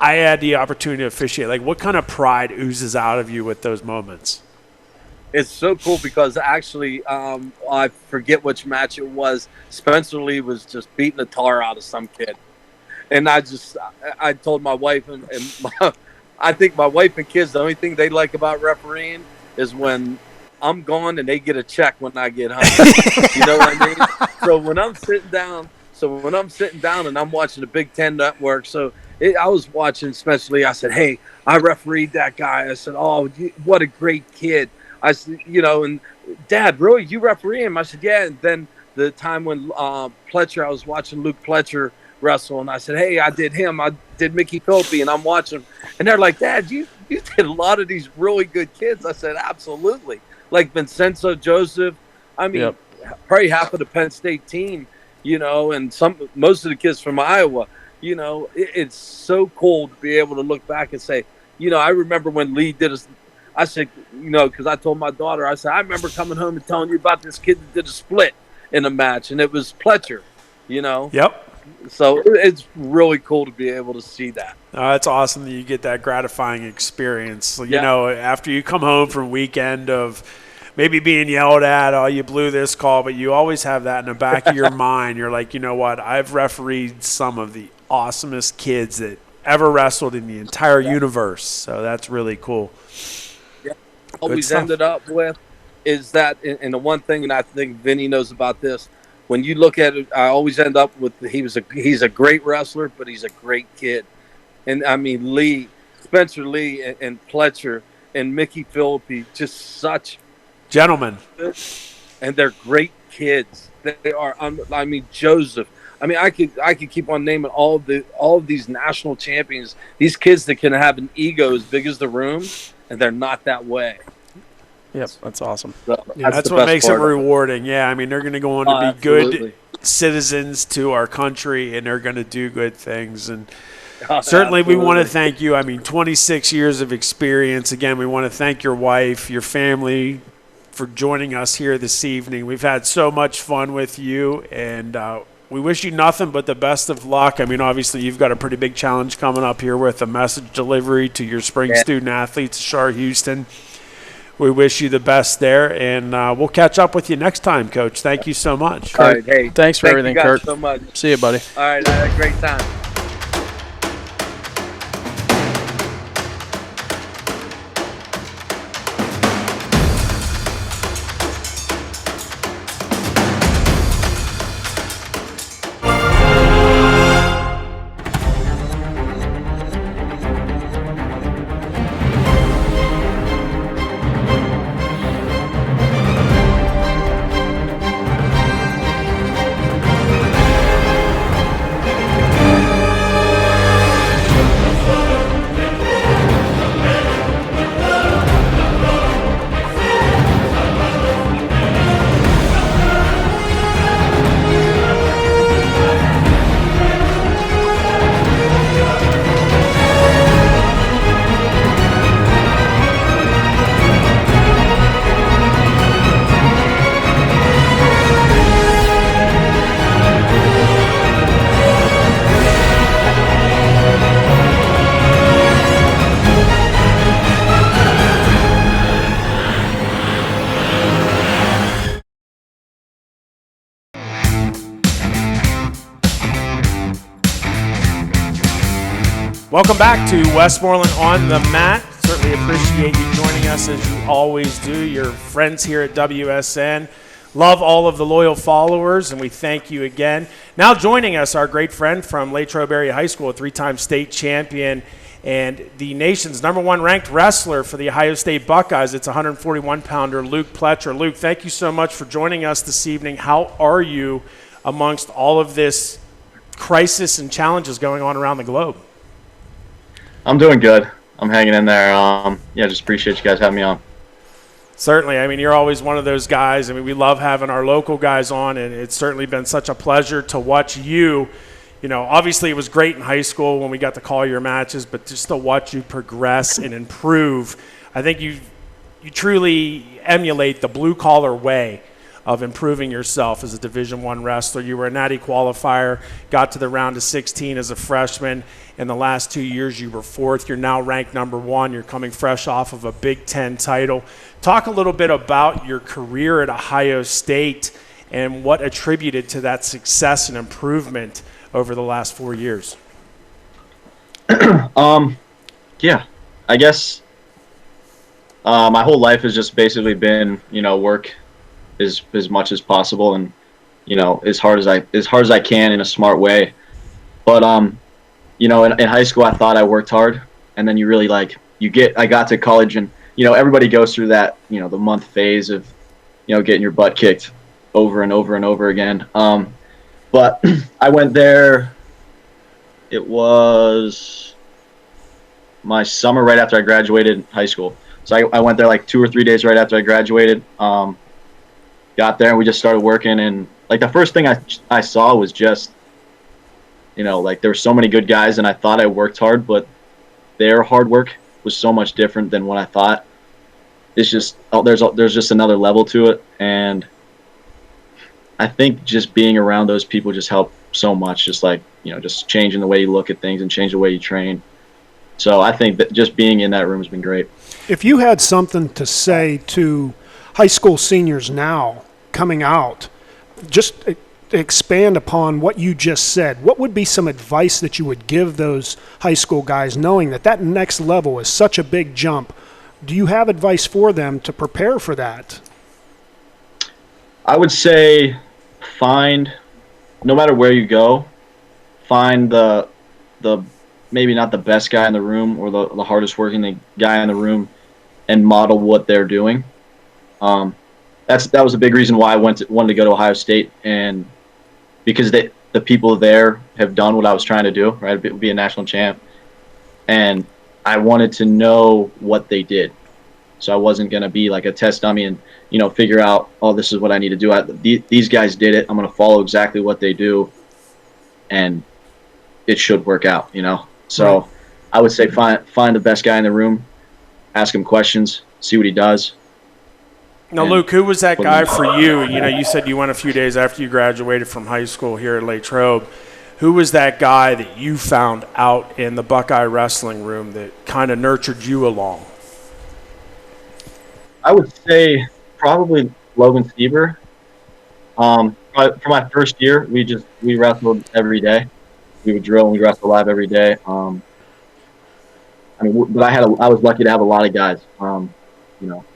I had the opportunity to officiate. Like, what kind of pride oozes out of you with those moments? It's so cool because actually, I forget which match it was. Spencer Lee was just beating the tar out of some kid. And I told my wife, and I think my wife and kids, the only thing they like about refereeing is when I'm gone and they get a check when I get home. You know what I mean? So when I'm sitting down and I'm watching the Big Ten Network, I was watching Spencer Lee. I said, hey, I refereed that guy. I said, oh, what a great kid. I said, and Dad, really, you referee him? I said, yeah. And then the time when Pletcher, I was watching Luke Pletcher wrestle, and I said, hey, I did him. I did Mickey Philippi, and I'm watching. And they're like, Dad, you did a lot of these really good kids. I said, absolutely. Like Vincenzo Joseph. I mean, probably half of the Penn State team, and most of the kids from Iowa. It's so cool to be able to look back and say, I remember when Lee did I said, because I told my daughter, I said, I remember coming home and telling you about this kid that did a split in a match, and it was Pletcher, Yep. So it's really cool to be able to see that. It's awesome that you get that gratifying experience. After you come home from weekend of maybe being yelled at, oh, you blew this call, but you always have that in the back of your mind. You're like, you know what? I've refereed some of the awesomest kids that ever wrestled in the entire universe. So that's really cool. Yeah. Always ended up with is that, and the one thing, and I think Vinny knows about this, when you look at it, I always end up with he's a great wrestler, but he's a great kid. And I mean, Spencer Lee and Pletcher and Mickey Philippi, just such gentlemen. And they're great kids. They are. I mean, Joseph. I mean, I could keep on naming all of these national champions. These kids that can have an ego as big as the room, and they're not that way. Yep, that's awesome. So that's what makes it rewarding. Yeah, I mean, they're going to go on to be good citizens to our country, and they're going to do good things. And certainly we want to thank you. I mean, 26 years of experience. Again, we want to thank your wife, your family for joining us here this evening. We've had so much fun with you, and we wish you nothing but the best of luck. I mean, obviously, you've got a pretty big challenge coming up here with a message delivery to your spring student athletes, Char Houston. We wish you the best there, and we'll catch up with you next time, Coach. Thank you so much. All right, hey, thanks for everything, you guys Kurt. So much. See you, buddy. All right, I had a great time. Welcome back to Westmoreland on the Mat. Certainly appreciate you joining us as you always do. Your friends here at WSN. Love all of the loyal followers, and we thank you again. Now joining us, our great friend from Latrobe Area High School, a 3-time state champion and the nation's #1 ranked wrestler for the Ohio State Buckeyes. It's 141-pounder Luke Pletcher. Luke, thank you so much for joining us this evening. How are you amongst all of this crisis and challenges going on around the globe? I'm doing good. I'm hanging in there. Just appreciate you guys having me on. Certainly. I mean, you're always one of those guys. I mean, we love having our local guys on, and it's certainly been such a pleasure to watch you. You know, obviously it was great in high school when we got to call your matches, but just to watch you progress and improve, I think you truly emulate the blue-collar way of improving yourself as a Division I wrestler. You were a natty qualifier, got to the round of 16 as a freshman. In the last 2 years, you were 4th. You're now ranked #1. You're coming fresh off of a Big Ten title. Talk a little bit about your career at Ohio State and what attributed to that success and improvement over the last 4 years. I guess my whole life has just basically been, work as much as possible and, as hard as I can in a smart way. But in high school I thought I worked hard, and then you really I got to college and everybody goes through that, the month phase of, getting your butt kicked over and over and over again. But I went there, it was my summer right after I graduated high school. So I went there like 2 or 3 days right after I graduated. Got there and we just started working, and the first thing I saw was just, there were so many good guys, and I thought I worked hard, but their hard work was so much different than what I thought. It's just there's just another level to it, and I think just being around those people just helped so much. Just just changing the way you look at things and change the way you train. So I think that just being in that room has been great. If you had something to say to high school seniors now coming out, just expand upon what you just said. What would be some advice that you would give those high school guys, knowing that next level is such a big jump? Do you have advice for them to prepare for that? I would say no matter where you go, find the maybe not the best guy in the room or the hardest working guy in the room and model what they're doing. That was a big reason why I wanted to go to Ohio State, and because the people there have done what I was trying to do, right? Be a national champ, and I wanted to know what they did. So I wasn't going to be like a test dummy and figure out, oh, this is what I need to do. These guys did it. I'm going to follow exactly what they do, and it should work out. So right. I would say find the best guy in the room, ask him questions, see what he does. Now, Luke, who was that guy for you? You said you went a few days after you graduated from high school here at Latrobe. Who was that guy that you found out in the Buckeye wrestling room that kind of nurtured you along? I would say probably Logan Stieber. For my first year, we wrestled every day. We would drill and we wrestled live every day. But I was lucky to have a lot of guys.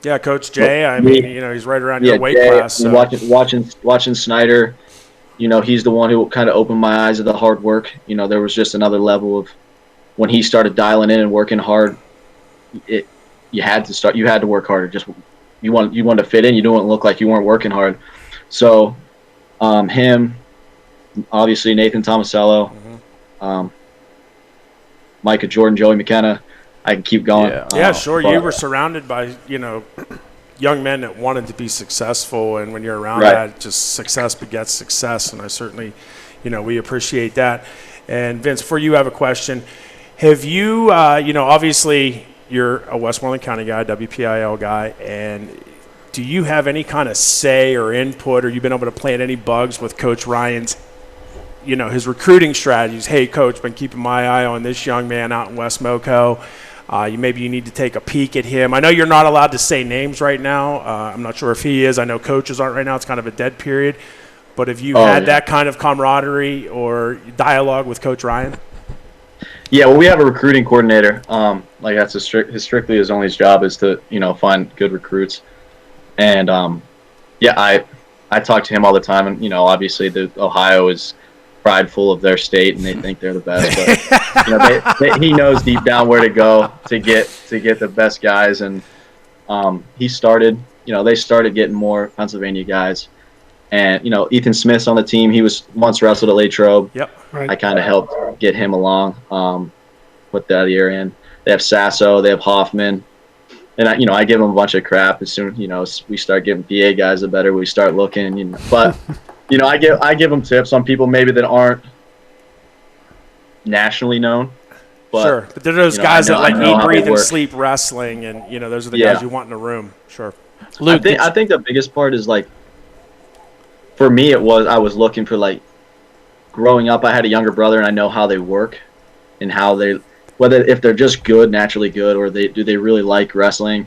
Yeah, Coach Jay. He's right around your weight Jay, class. So. Watching Snyder, he's the one who kind of opened my eyes to the hard work. There was just another level of when he started dialing in and working hard. You had to work harder. Just you wanted to fit in. You didn't want to look like you weren't working hard. So, him, obviously Nathan Tomasello, Micah Jordan, Joey McKenna. I can keep going. Yeah, sure. You were surrounded by, young men that wanted to be successful, and when you're around that, just success begets success, and I certainly, we appreciate that. And Vince, for you, I have a question. Have you, obviously you're a Westmoreland County guy, WPIL guy, and do you have any kind of say or input, or you've been able to plant any bugs with Coach Ryan's, his recruiting strategies? Hey, Coach, been keeping my eye on this young man out in West Moco. Maybe you need to take a peek at him. I know you're not allowed to say names right now. I'm not sure if he is. I know coaches aren't right now. It's kind of a dead period. But have you had that kind of camaraderie or dialogue with Coach Ryan? Yeah, well, we have a recruiting coordinator. Like that's strictly his only job is to find good recruits. And yeah, I talk to him all the time, and obviously the Ohio is prideful of their state and they think they're the best. But he knows deep down where to go to get the best guys, and he started. They started getting more Pennsylvania guys, and Ethan Smith's on the team. He was once wrestled at Latrobe. Yep. Right. I kind of helped get him along. Put that year in. They have Sasso. They have Hoffman. And I give them a bunch of crap as soon we start giving PA guys the better we start looking. But I give them tips on people maybe that aren't nationally known. But, sure, but they're those guys that eat, breathe, and sleep wrestling, and those are the guys you want in a room. Sure. Luke, I think the biggest part is for me I was looking for growing up. I had a younger brother, and I know how they work and how they. Whether if they're just good, naturally good, or do they really like wrestling?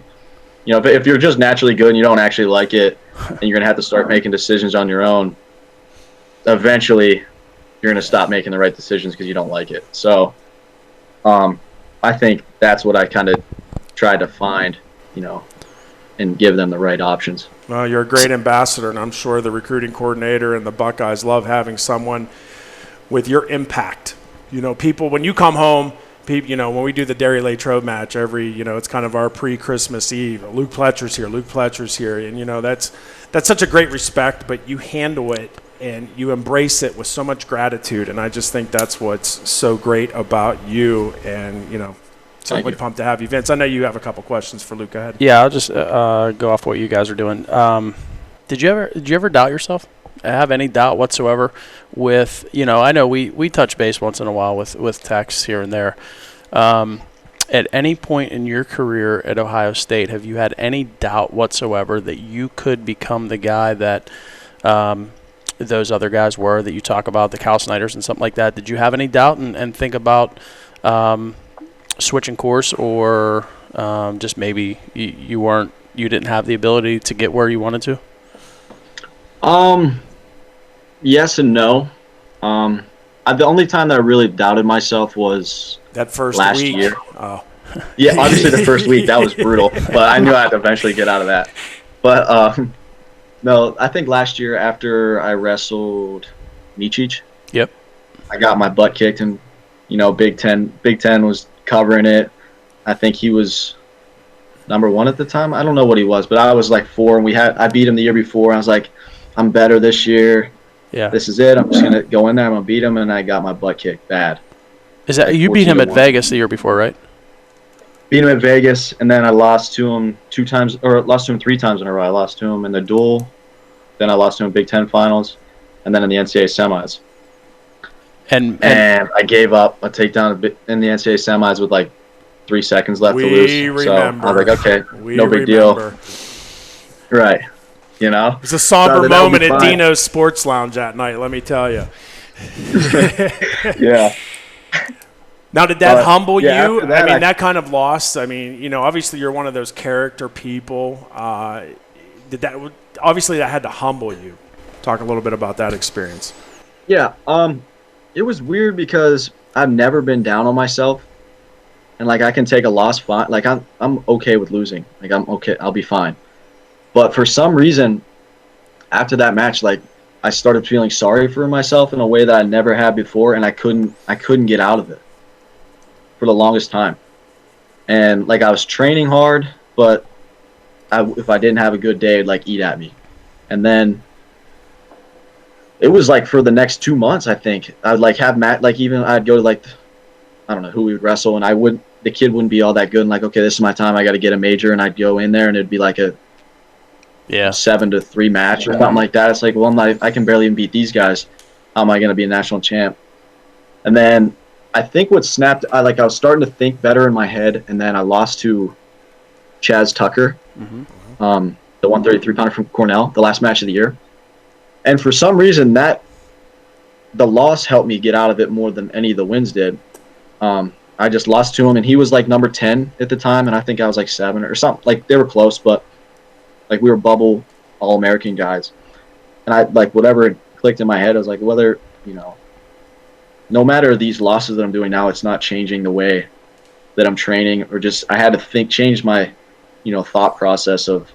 If you're just naturally good and you don't actually like it, and you're gonna have to start making decisions on your own, eventually you're gonna stop making the right decisions because you don't like it. So, I think that's what I kind of tried to find, and give them the right options. Well, you're a great ambassador, and I'm sure the recruiting coordinator and the Buckeyes love having someone with your impact. People when you come home. When we do the Derry Latrobe match it's kind of our pre-Christmas Eve. Luke Pletcher's here, and that's such a great respect, but you handle it and you embrace it with so much gratitude, and I just think that's what's so great about you, and certainly pumped to have you. Vince, I know you have a couple questions for Luke. Go ahead. Yeah, I'll just go off what you guys are doing. Did you ever doubt yourself? Have any doubt whatsoever with I know we touch base once in a while with texts here and there. At any point in your career at Ohio State, have you had any doubt whatsoever that you could become the guy that those other guys were that you talk about, the Cal Snyders and something like that? Did you have any doubt and think about switching course, or just maybe you didn't have the ability to get where you wanted to? Yes and no. The only time that I really doubted myself was that first last week. year. Oh. Yeah, obviously the first week, that was brutal, but I knew I had to eventually get out of that. But no, I think last year after I wrestled Michich, yep, I got my butt kicked, and Big Ten was covering it. I think he was number 1 at the time. I don't know what he was, but I was 4, and I beat him the year before. I was like, I'm better this year. Yeah, this is it. I'm just gonna go in there. I'm gonna beat him, and I got my butt kicked bad. Is that you beat him at Vegas the year before, right? Beat him at Vegas, and then I lost to him 2 times, or lost to him 3 times in a row. I lost to him in the duel, then I lost to him in Big Ten finals, and then in the NCAA semis. And I gave up a takedown in the NCAA semis with 3 seconds left to lose. So I was like, okay, no big deal. Right. It's a somber moment at Dino's Sports Lounge that night, let me tell you. Yeah. Now, did that humble you? That kind of loss. Obviously you're one of those character people. Obviously that had to humble you. Talk a little bit about that experience. Yeah. It was weird because I've never been down on myself, and I can take a loss fine. I'm okay with losing. I'm okay. I'll be fine. But for some reason, after that match, I started feeling sorry for myself in a way that I never had before, and I couldn't get out of it for the longest time. And I was training hard, but if I didn't have a good day, it'd eat at me. And then it was for the next 2 months, I think I'd have even I'd go to I don't know who we would wrestle, and the kid wouldn't be all that good, and okay, this is my time, I got to get a major, and I'd go in there, and it'd be a 7-3 match or something like that. It's I can barely even beat these guys. How am I going to be a national champ? And then I think what snapped, I was starting to think better in my head, and then I lost to Chaz Tucker, the 133-pounder from Cornell, the last match of the year. And for some reason, the loss helped me get out of it more than any of the wins did. I just lost to him, and he was number 10 at the time, and I think I was 7 or something. They were close, but we were bubble All-American guys. And I whatever clicked in my head, I was whether no matter these losses that I'm doing now, it's not changing the way that I'm training, or just I had to change my, thought process of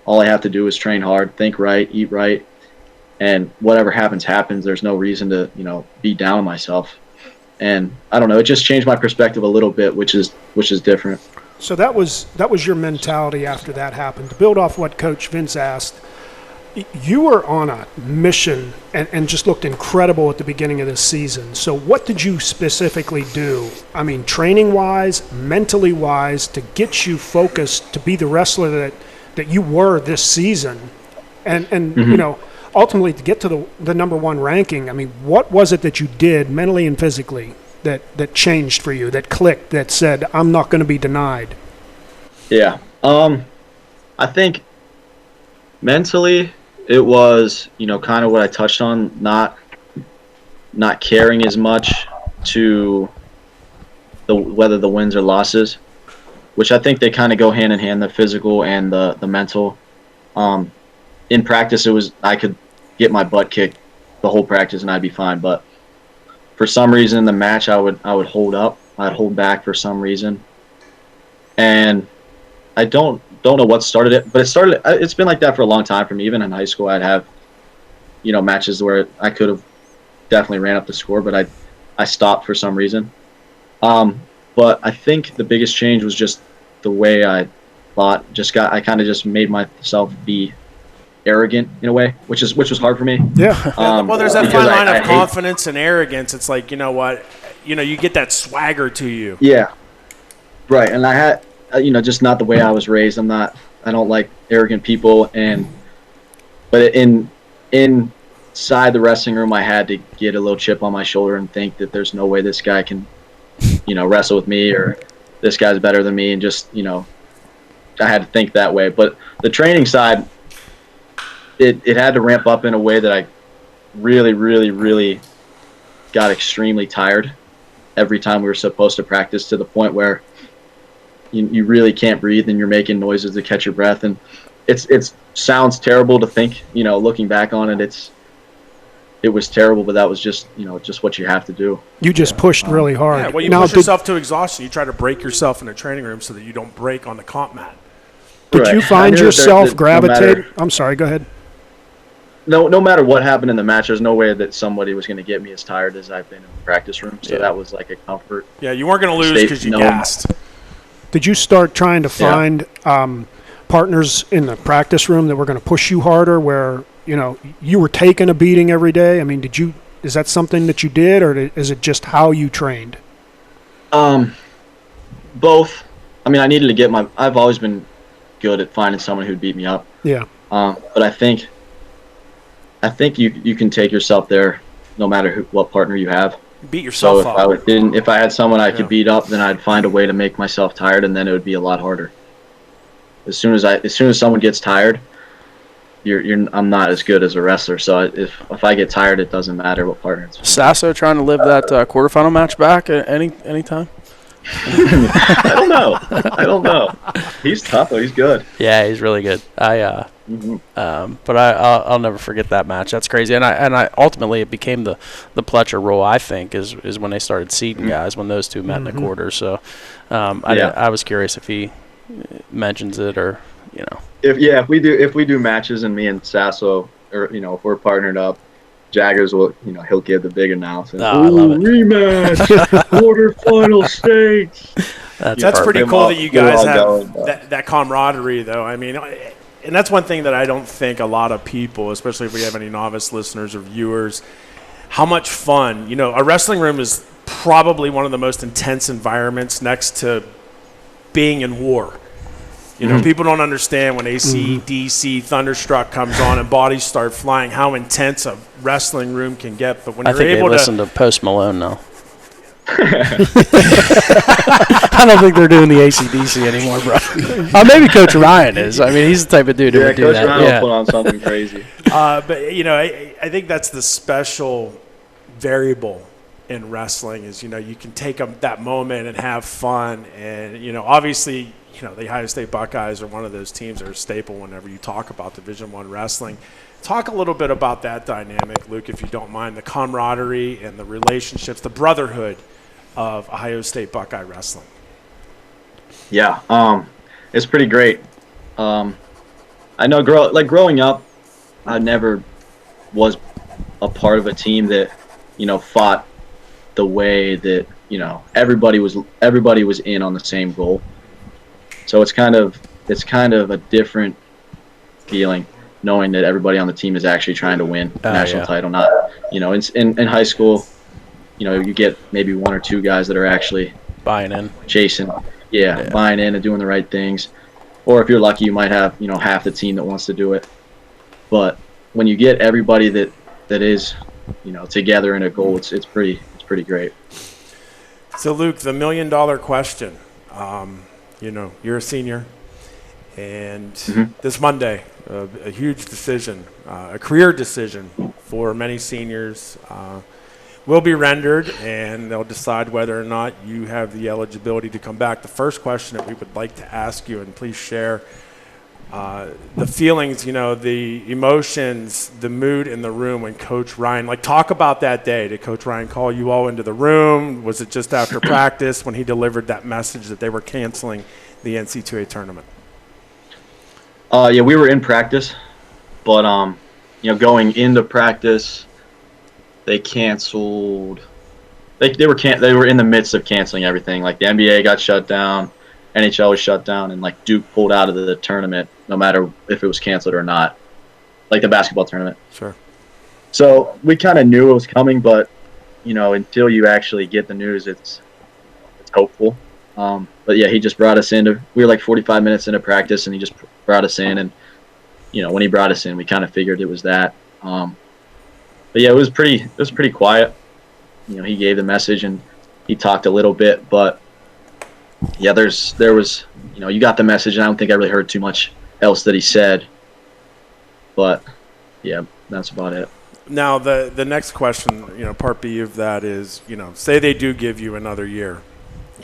all I have to do is train hard, think right, eat right, and whatever happens, happens. There's no reason to, be down on myself. And I don't know, it just changed my perspective a little bit, which is different. So that was your mentality after that happened. To build off what Coach Vince asked, you were on a mission and just looked incredible at the beginning of this season. So what did you specifically do? I mean, training-wise, mentally-wise, to get you focused to be the wrestler that you were this season? And ultimately to get to the number one ranking, I mean, what was it that you did mentally and physically that changed for you, that clicked, that said, I'm not going to be denied? Yeah. I think mentally it was, kind of what I touched on, not caring as much to whether the wins or losses, which I think they kind of go hand in hand, the physical and the mental. In practice, I could get my butt kicked the whole practice and I'd be fine. But for some reason, in the match, I would hold up. I'd hold back for some reason, and I don't know what started it, but it's been like that for a long time for me. Even in high school, I'd have matches where I could have definitely ran up the score, but I stopped for some reason. But I think the biggest change was just the way I thought. I kind of just made myself be arrogant in a way, which was hard for me. Yeah. Well, there's that fine line of confidence and arrogance. It's like, you know what, you get that swagger to you. Yeah. Right. And I had, just not the way I was raised. I don't like arrogant people. But inside the wrestling room, I had to get a little chip on my shoulder and think that there's no way this guy can, wrestle with me, or this guy's better than me. And just, I had to think that way. But the training side, it had to ramp up in a way that I really, really, really got extremely tired every time we were supposed to practice, to the point where you really can't breathe and you're making noises to catch your breath. And it sounds terrible to think, looking back on it, it was terrible, but that was just what you have to do. You just pushed really hard. Yeah, well, you push yourself to exhaustion. You try to break yourself in a training room so that you don't break on the comp mat. Did you find yourself gravitate? I'm sorry, go ahead. No matter what happened in the match, there's no way that somebody was going to get me as tired as I've been in the practice room. So that was like a comfort. Yeah, you weren't going to lose because you gassed. Did you start trying to find partners in the practice room that were going to push you harder, where you were taking a beating every day? I mean, is that something that you did, or is it just how you trained? Both. I mean, I needed to get I've always been good at finding someone who'd beat me up. Yeah. But I think you can take yourself there, no matter what partner you have. Beat yourself up. So if I had someone I could beat up, then I'd find a way to make myself tired, and then it would be a lot harder. As soon as someone gets tired, I'm not as good as a wrestler. So if I get tired, it doesn't matter what partner it's with. Sasso trying to live that quarterfinal match back at any time? I don't know. He's tough though. He's good. Yeah, he's really good. But I'll never forget that match. That's crazy. And I ultimately it became the Pletcher rule. I think is when they started seeding guys, when those two met in the quarter. So I was curious if he mentions it, or If we do matches and me and Sasso, or if we're partnered up, Jaggers will, he'll give the big announcement. Oh, I love it. Rematch, quarterfinal stage. That's pretty cool that you guys have that camaraderie, though. I mean, and that's one thing that I don't think a lot of people, especially if we have any novice listeners or viewers, how much fun. A wrestling room is probably one of the most intense environments next to being in war. People don't understand when AC/DC Thunderstruck comes on and bodies start flying, how intense a wrestling room can get. But when I you're think able they listen to Post Malone now. I don't think they're doing the AC/DC anymore, bro. Maybe Coach Ryan is. I mean, he's the type of dude who would do Coach that. Ryan will put on something crazy. But I think that's the special variable in wrestling is you can take that moment and have fun, and obviously the Ohio State Buckeyes are one of those teams that are staple whenever you talk about Division I wrestling. Talk a little bit about that dynamic, Luke, if you don't mind, the camaraderie and the relationships, the brotherhood of Ohio State Buckeye wrestling. Yeah, it's pretty great. I know growing up, I never was a part of a team that, fought the way that, everybody was in on the same goal. So it's kind of a different feeling knowing that everybody on the team is actually trying to win a national title. Not, in high school, you get maybe one or two guys that are actually buying in, chasing, buying in and doing the right things. Or if you're lucky, you might have, half the team that wants to do it. But when you get everybody that is, together in a goal, it's pretty great. So, Luke, the $1 million question. You're a senior, and this Monday, a huge decision, a career decision for many seniors will be rendered, and they'll decide whether or not you have the eligibility to come back. The first question that we would like to ask you, and please share the feelings, the emotions, the mood in the room when Coach Ryan, talk about that day. Did Coach Ryan call you all into the room? Was it just after practice when he delivered that message that they were canceling the NC2A tournament? Yeah, we were in practice, but going into practice, they canceled. They were in the midst of canceling everything. Like the NBA got shut down, NHL was shut down, and Duke pulled out of the tournament, no matter if it was canceled or not, like the basketball tournament. Sure. So we kind of knew it was coming, but until you actually get the news, it's hopeful. But yeah, he just brought us in. We were like 45 minutes into practice, and he just brought us in. And when he brought us in, we kind of figured it was that. But yeah, it was pretty quiet. He gave the message and he talked a little bit, but yeah, there was you got the message, and I don't think I really heard too much else that he said. But yeah, that's about it. Now the next question, part B of that is, say they do give you another year.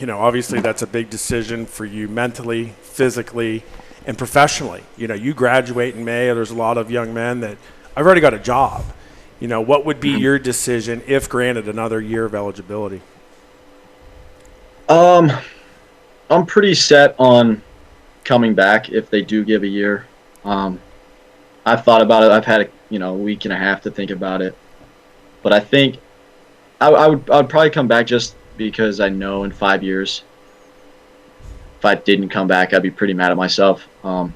Obviously that's a big decision for you mentally, physically, and professionally. You graduate in May. There's a lot of young men that I've already got a job. What would be your decision if granted another year of eligibility? I'm pretty set on coming back if they do give a year. I've thought about it. I've had a week and a half to think about it, but I think I would probably come back just because I know in 5 years, if I didn't come back, I'd be pretty mad at myself. I'm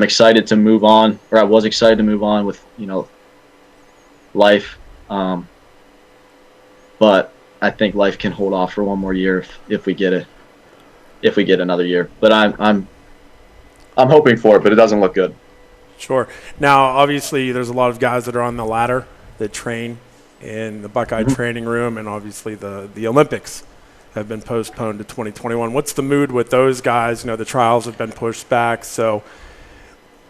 excited to move on, or I was excited to move on with life, but I think life can hold off for one more year if we get another year. But I'm hoping for it, but it doesn't look good. Sure. Now, obviously, there's a lot of guys that are on the ladder that train in the Buckeye training room, and obviously the Olympics have been postponed to 2021. What's the mood with those guys? The trials have been pushed back, so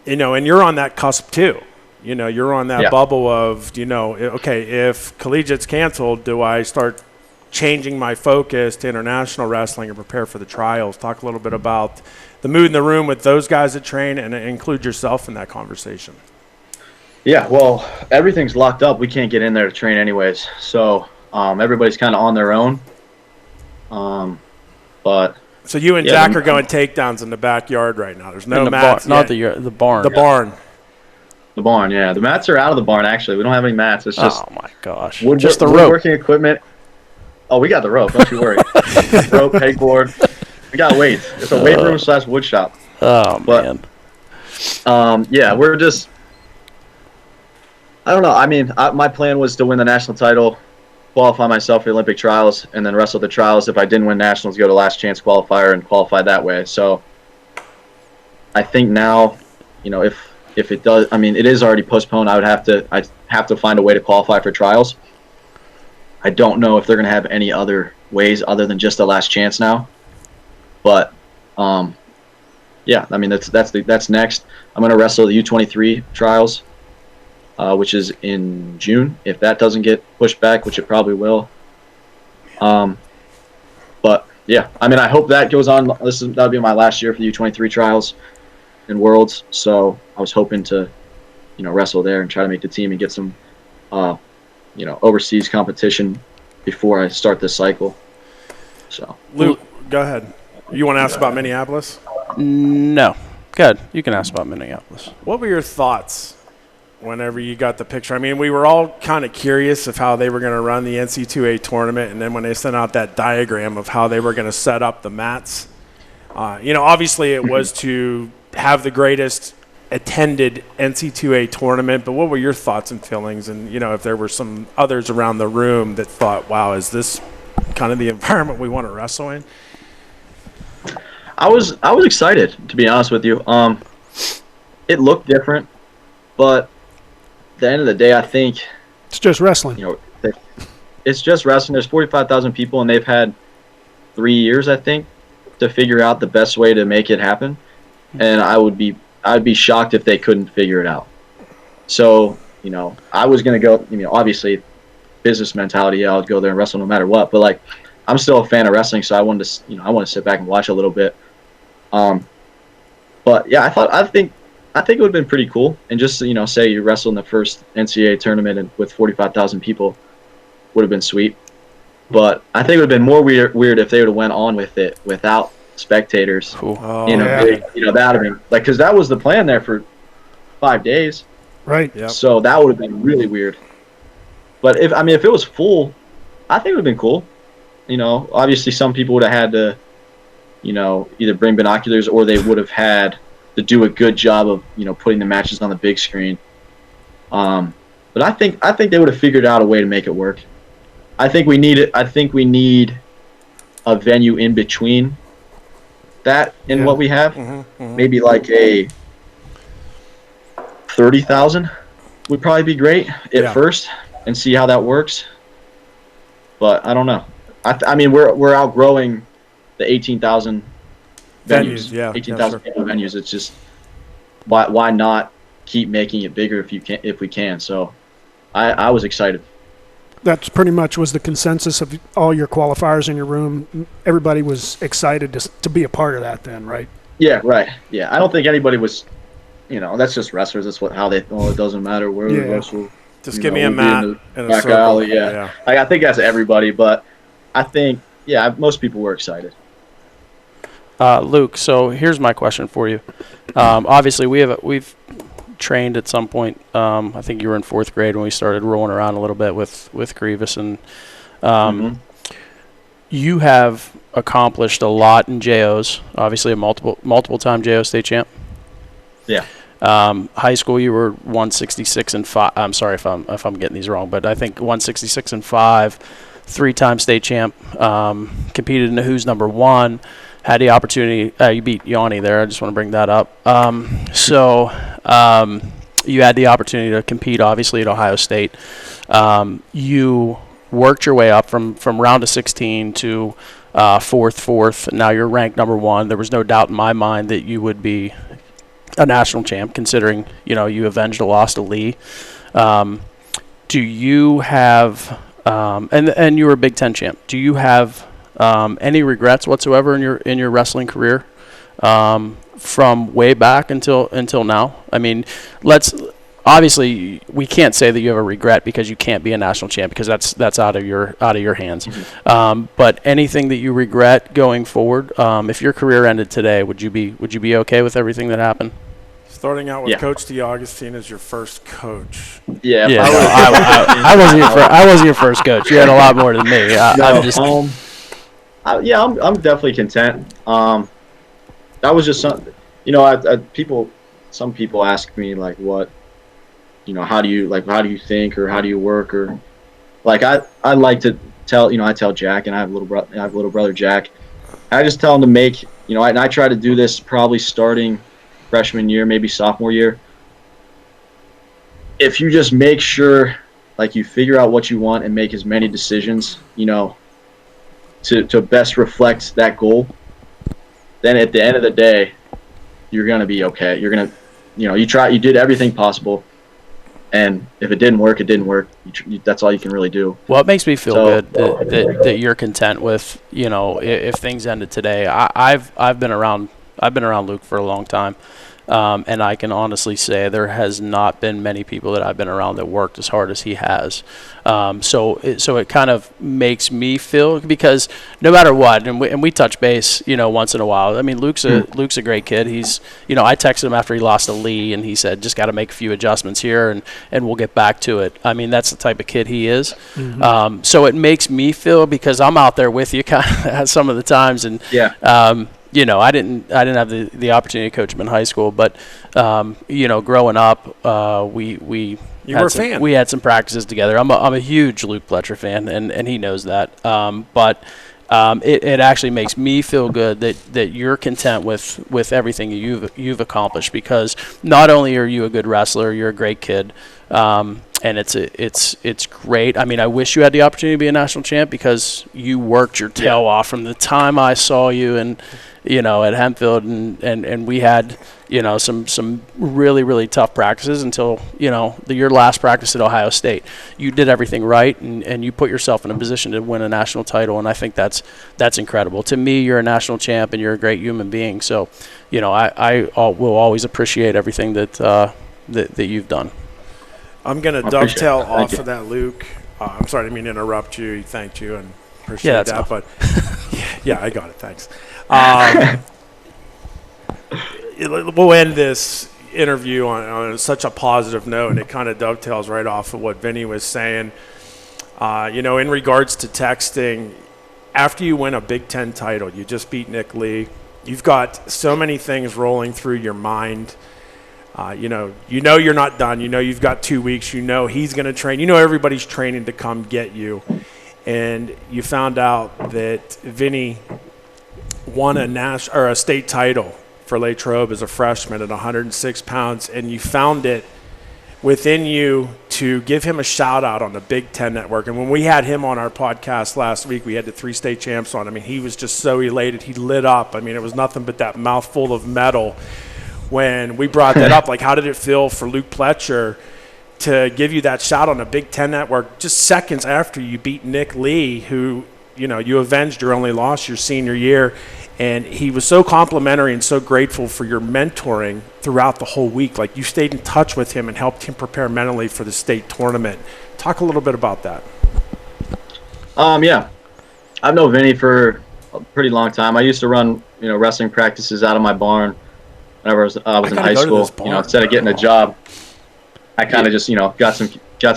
and you're on that cusp too. You're on that bubble of, okay, if collegiate's canceled, do I start changing my focus to international wrestling and prepare for the trials? Talk a little bit about the mood in the room with those guys that train, and include yourself in that conversation. Yeah, well, everything's locked up. We can't get in there to train anyways. So everybody's kind of on their own. But so you and Jack are going takedowns in the backyard right now. There's no mats. Not the barn. The barn. The barn, yeah. The mats are out of the barn, actually. We don't have any mats. It's just my gosh. Just the woodworking equipment. Oh, we got the rope. Don't you worry. Rope, pegboard. We got weights. It's a weight room / wood shop. Oh, man. Yeah, we're just – I don't know. I mean, my plan was to win the national title, qualify myself for the Olympic trials, and then wrestle the trials. If I didn't win nationals, go to last chance qualifier and qualify that way. So I think now, if it does – I mean, it is already postponed. I'd have to find a way to qualify for trials. I don't know if they're going to have any other ways other than just the last chance now. But, yeah, I mean, that's next. I'm going to wrestle the U23 trials, which is in June, if that doesn't get pushed back, which it probably will. But, yeah, I mean, I hope that goes on. That'll be my last year for the U23 trials and Worlds. So I was hoping to, wrestle there and try to make the team and get some, overseas competition before I start this cycle. So Luke, go ahead. You want to ask about Minneapolis? No. Good. You can ask about Minneapolis. What were your thoughts whenever you got the picture? I mean, we were all kind of curious of how they were going to run the NC2A tournament, and then when they sent out that diagram of how they were going to set up the mats, obviously it was to have the greatest attended NC2A tournament, but what were your thoughts and feelings? And, if there were some others around the room that thought, wow, is this kind of the environment we want to wrestle in? I was excited, to be honest with you. It looked different, but at the end of the day, I think it's just wrestling. It's just wrestling. There's 45,000 people, and they've had 3 years, I think, to figure out the best way to make it happen. And I'd be shocked if they couldn't figure it out. So, I was gonna go. Obviously, business mentality. Yeah, I'll go there and wrestle no matter what. But I'm still a fan of wrestling, so I wanted to, I want to sit back and watch a little bit. But yeah, I think it would have been pretty cool. And just say you wrestle in the first NCAA tournament and with 45,000 people, would have been sweet. But I think it would have been more weird if they would have went on with it without spectators. Cool. Big, that would have been because that was the plan there for 5 days. Right. Yep. So that would have been really weird. But if it was full, I think it would have been cool. Obviously some people would have had to, either bring binoculars or they would have had to do a good job of, putting the matches on the big screen. But I think they would have figured out a way to make it work. I think we need a venue in between that and what we have. Maybe like a 30,000 would probably be great at first and see how that works. But I don't know. I mean, we're outgrowing the 18,000 venues. 18,000 people venues. It's just why not keep making it bigger if we can. So I was excited. That's pretty much was the consensus of all your qualifiers in your room. Everybody was excited to be a part of that then, right? Yeah, right. Yeah, I don't think anybody was, that's just wrestlers. That's it doesn't matter where we wrestle. Just give me a mat in and a back circle. alley, yeah. I think that's everybody, but I think, most people were excited. Luke, so here's my question for you. Obviously, we've trained at some point. I think you were in 4th grade when we started rolling around a little bit with Grievous, and you have accomplished a lot in JOs. Obviously, a multiple-time JO state champ. Yeah. High school, you were 166 and 5. I'm sorry if I'm getting these wrong, but I think 166 and 5, 3-time state champ. Competed in the Who's number 1. Had the opportunity. You beat Yanni there. I just want to bring that up. You had the opportunity to compete, obviously, at Ohio State. You worked your way up from round of 16 to fourth. Now you're ranked number 1. There was no doubt in my mind that you would be a national champ, considering you avenged a loss to Lee. Do you have and you were a Big Ten champ? Do you have any regrets whatsoever in your wrestling career from way back until now? I mean, obviously we can't say that you have a regret because you can't be a national champ because that's out of your hands. Mm-hmm. But anything that you regret going forward, if your career ended today, would you be okay with everything that happened? Starting out with Coach DeAugustine as your first coach. Yeah, I wasn't your first coach. You had a lot more than me. I'm definitely content. That was just something. Some people ask me like, what, how do you think, or how do you work, or like I like to tell, I tell Jack, and I have a little brother Jack. I just tell him to make, and I try to do this probably starting freshman year, maybe sophomore year. If you just make sure, like, you figure out what you want and make as many decisions, to best reflect that goal, then at the end of the day, you're gonna be okay. You're gonna, you did everything possible. And if it didn't work, it didn't work. That's all you can really do. Well, it makes me feel good that you're content with, if things ended today. I've been around Luke for a long time. And I can honestly say there has not been many people that I've been around that worked as hard as he has. So it kind of makes me feel, because no matter what, and we touch base, once in a while. I mean, Luke's a great kid. He's, I texted him after he lost to Lee, and he said, just got to make a few adjustments here, and we'll get back to it. I mean, that's the type of kid he is. Mm-hmm. So it makes me feel, because I'm out there with you kind of some of the times, and I didn't have the opportunity to coach him in high school, but growing up, we had some practices together. I'm a huge Luke Pletcher fan, and he knows that. But it actually makes me feel good that you're content with everything you've accomplished, because not only are you a good wrestler, you're a great kid. And it's great. I mean, I wish you had the opportunity to be a national champ, because you worked your tail off from the time I saw you and at Hempfield, and we had some really, really tough practices until your last practice at Ohio State. You did everything right, and you put yourself in a position to win a national title, and I think that's incredible. To me, you're a national champ and you're a great human being. So I will always appreciate everything that you've done. I'm going to dovetail off of that, Luke. I'm sorry, I didn't mean to interrupt you. He thanked you and appreciate that. But yeah, I got it. Thanks. We'll end this interview on such a positive note, and it kind of dovetails right off of what Vinny was saying. In regards to texting, after you win a Big Ten title, you just beat Nick Lee, you've got so many things rolling through your mind. You're not done. You've got 2 weeks. He's going to train. Everybody's training to come get you. And you found out that Vinny won a state title for Latrobe as a freshman at 106 pounds, and you found it within you to give him a shout out on the Big Ten Network. And when we had him on our podcast last week, we had the 3 state champs on. I mean, he was just so elated. He lit up. I mean, it was nothing but that mouthful of metal when we brought that up. Like, how did it feel for Luke Pletcher to give you that shout on the Big Ten Network just seconds after you beat Nick Lee, who, you avenged your only loss your senior year? And he was so complimentary and so grateful for your mentoring throughout the whole week. Like, you stayed in touch with him and helped him prepare mentally for the state tournament. Talk a little bit about that. Yeah. I've known Vinny for a pretty long time. I used to run, wrestling practices out of my barn whenever I was in high school. Instead of getting a job, I kind of just, got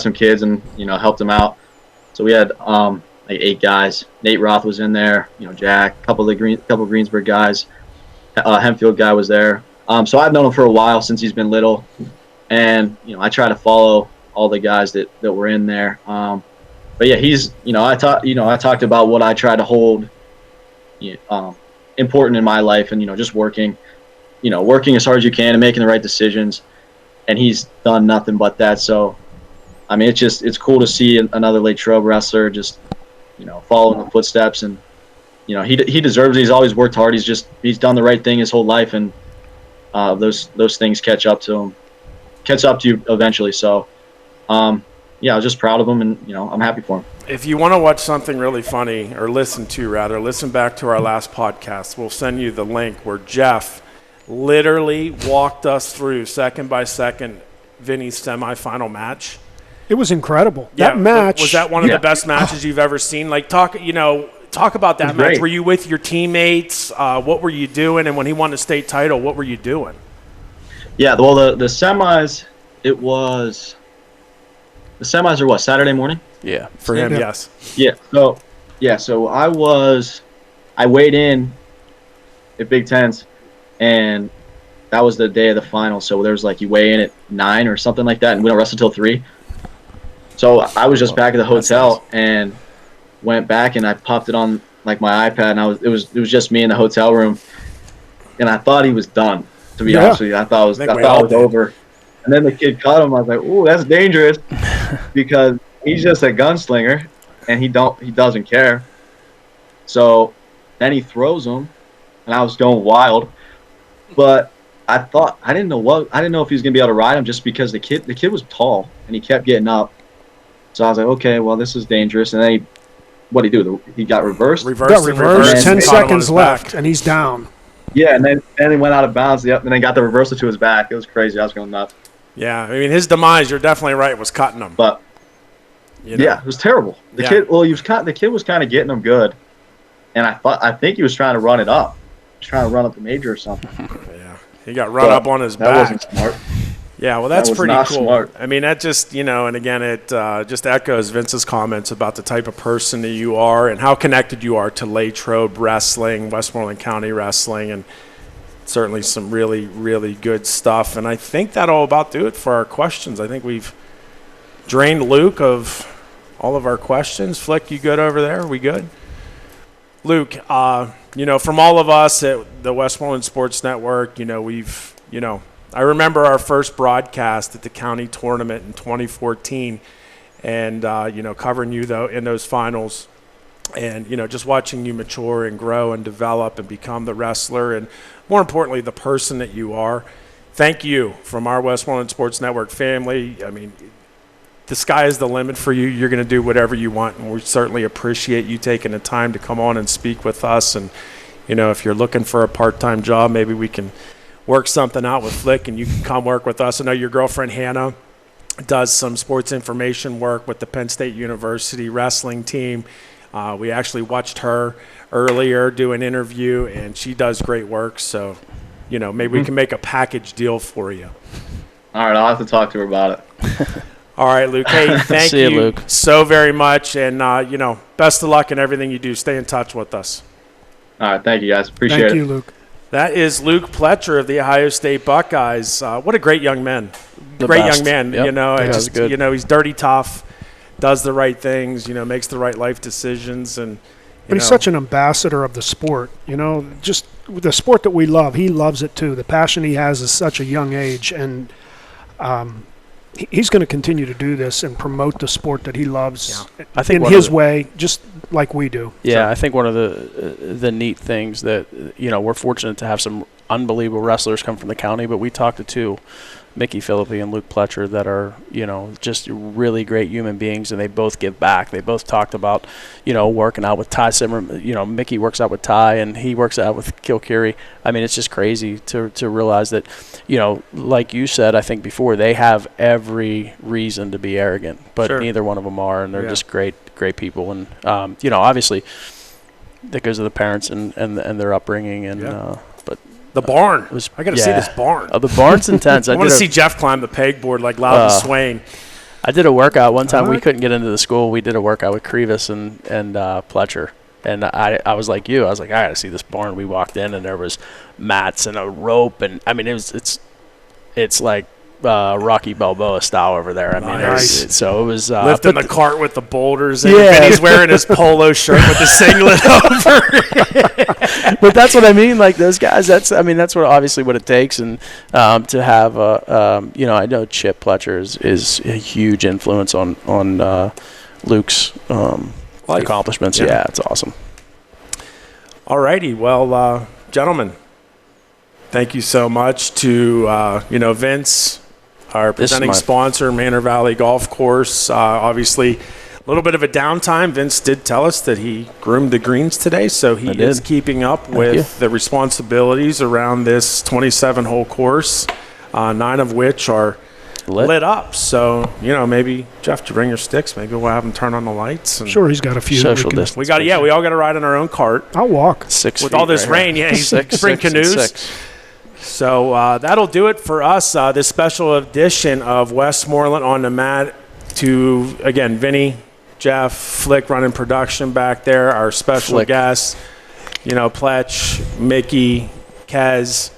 some kids and, helped them out. So we had like 8 guys. Nate Roth was in there, Jack, couple Greensburg guys. Hempfield guy was there. So I've known him for a while, since he's been little. And, I try to follow all the guys that were in there. But yeah, he's, I talked about what I try to hold important in my life, and, just working as hard as you can and making the right decisions. And he's done nothing but that. So, I mean, it's cool to see another Latrobe wrestler just, following the footsteps. And, he deserves it. He's always worked hard. He's done the right thing his whole life. And those things catch up to you eventually. So, I was just proud of him, and, I'm happy for him. If you want to watch something really funny, or listen back to our last podcast. We'll send you the link where Jeff literally walked us through second by second Vinny's semifinal match. It was incredible. Yeah, that match was that one of the best matches you've ever seen? Like, talk about that match. Great. Were you with your teammates? What were you doing? And when he won the state title, what were you doing? Yeah, well, the semis, the semis are what, Saturday morning? Yeah, for him, yes. Yeah. So I weighed in at Big Tens, and that was the day of the final. So there was you weigh in at 9 or something like that, and we don't wrestle till 3. So I was just back at the hotel and went back, and I popped it on my iPad, and it was just me in the hotel room, and I thought he was done. To be honest with you, I thought it was over. And then the kid caught him. I was like, "Ooh, that's dangerous," because he's just a gunslinger, and he doesn't care. So then he throws him, and I was going wild. But I didn't know if he was gonna be able to ride him just because the kid was tall and he kept getting up. So I was like, okay, well this is dangerous. And then what did he do? He got reversed. Reversed. 10 seconds left, and he's down. Yeah, and then he went out of bounds. Yep, and then got the reversal to his back. It was crazy. I was going nuts. Yeah, I mean his demise. You're definitely right. Was cutting him. But yeah, it was terrible. The kid. Well, the kid was kind of getting him good, and I think he was trying to run it up. He was trying to run up the major or something. Yeah, he got run up on his back. That wasn't smart. Yeah, well, that's pretty cool. Smart. I mean, that just, and again, it just echoes Vince's comments about the type of person that you are and how connected you are to Latrobe Wrestling, Westmoreland County Wrestling, and certainly some really, really good stuff. And I think that'll about do it for our questions. I think we've drained Luke of all of our questions. Flick, you good over there? We good? Luke, from all of us at the Westmoreland Sports Network, I remember our first broadcast at the county tournament in 2014 and, covering you, though, in those finals and, just watching you mature and grow and develop and become the wrestler and, more importantly, the person that you are. Thank you from our Westmoreland Sports Network family. I mean, the sky is the limit for you. You're going to do whatever you want, and we certainly appreciate you taking the time to come on and speak with us. And, if you're looking for a part-time job, maybe we can work something out with Flick and you can come work with us. I know your girlfriend Hannah does some sports information work with the Penn State University wrestling team. We actually watched her earlier do an interview, and she does great work. So, maybe we can make a package deal for you. All right, I'll have to talk to her about it. All right, Luke. Hey, thank you, Luke, so very much. And, best of luck in everything you do. Stay in touch with us. All right, thank you, guys. Appreciate it. Thank you, Luke. That is Luke Pletcher of the Ohio State Buckeyes. What a great young man. Young man. Yep. He's dirty tough, does the right things, makes the right life decisions. But he's such an ambassador of the sport, just the sport that we love. He loves it too. The passion he has is such a young age. And he's going to continue to do this and promote the sport that he loves in his way, just like we do. Yeah, I think one of the neat things that, we're fortunate to have some unbelievable wrestlers come from the county, but we talked to two, Mickey Philippi and Luke Pletcher, that are, just really great human beings, and they both give back. They both talked about, working out with Ty Simmer. Mickey works out with Ty, and he works out with Kilkiri. I mean, it's just crazy to realize that, like you said, I think before, they have every reason to be arrogant, but neither one of them are, and they're just great people. And, obviously, that goes to the parents and their upbringing, and but the barn. I got to see this barn. Oh, the barn's intense. I want to see Jeff climb the pegboard like Loudon Swain. I did a workout one time. We couldn't get into the school. We did a workout with Krivas and Pletcher. And I was like you. I was like, I got to see this barn. We walked in, and there was mats and a rope. And, I mean, it's like Rocky Balboa style over there. I mean, it was lifting the cart with the boulders, and he's wearing his polo shirt with the singlet over. But that's what I mean. Like those guys, that's what obviously what it takes, and to have I know Chip Pletcher is a huge influence on Luke's accomplishments. Yeah, it's awesome. All righty, well, gentlemen, thank you so much to Vince, our presenting sponsor, Manor Valley Golf Course. Obviously, a little bit of a downtime. Vince did tell us that he groomed the greens today, so he is keeping up with the responsibilities around this 27-hole course, 9 of which are lit up. So, maybe, Jeff, to bring your sticks, maybe we'll have him turn on the lights. And sure, he's got a few. Social distance. We all got to ride in our own cart. I'll walk. 6 with feet all this right rain. Yeah, he's bring canoes. So that'll do it for us, this special edition of Westmoreland on the Mat. To, again, Vinny, Jeff, Flick running production back there, our special guests, Pletch, Mickey, Kez,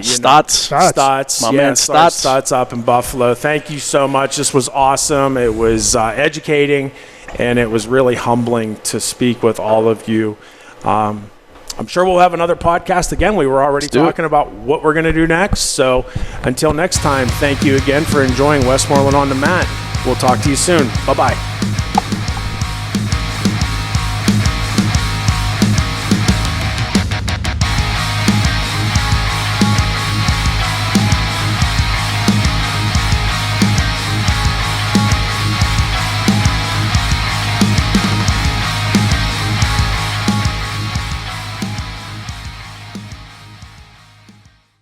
Stotts. My man Stotts up in Buffalo. Thank you so much. This was awesome. It was educating, and it was really humbling to speak with all of you. I'm sure we'll have another podcast again. We were already talking about what we're going to do next. So until next time, thank you again for enjoying Westmoreland on the Mat. We'll talk to you soon. Bye-bye.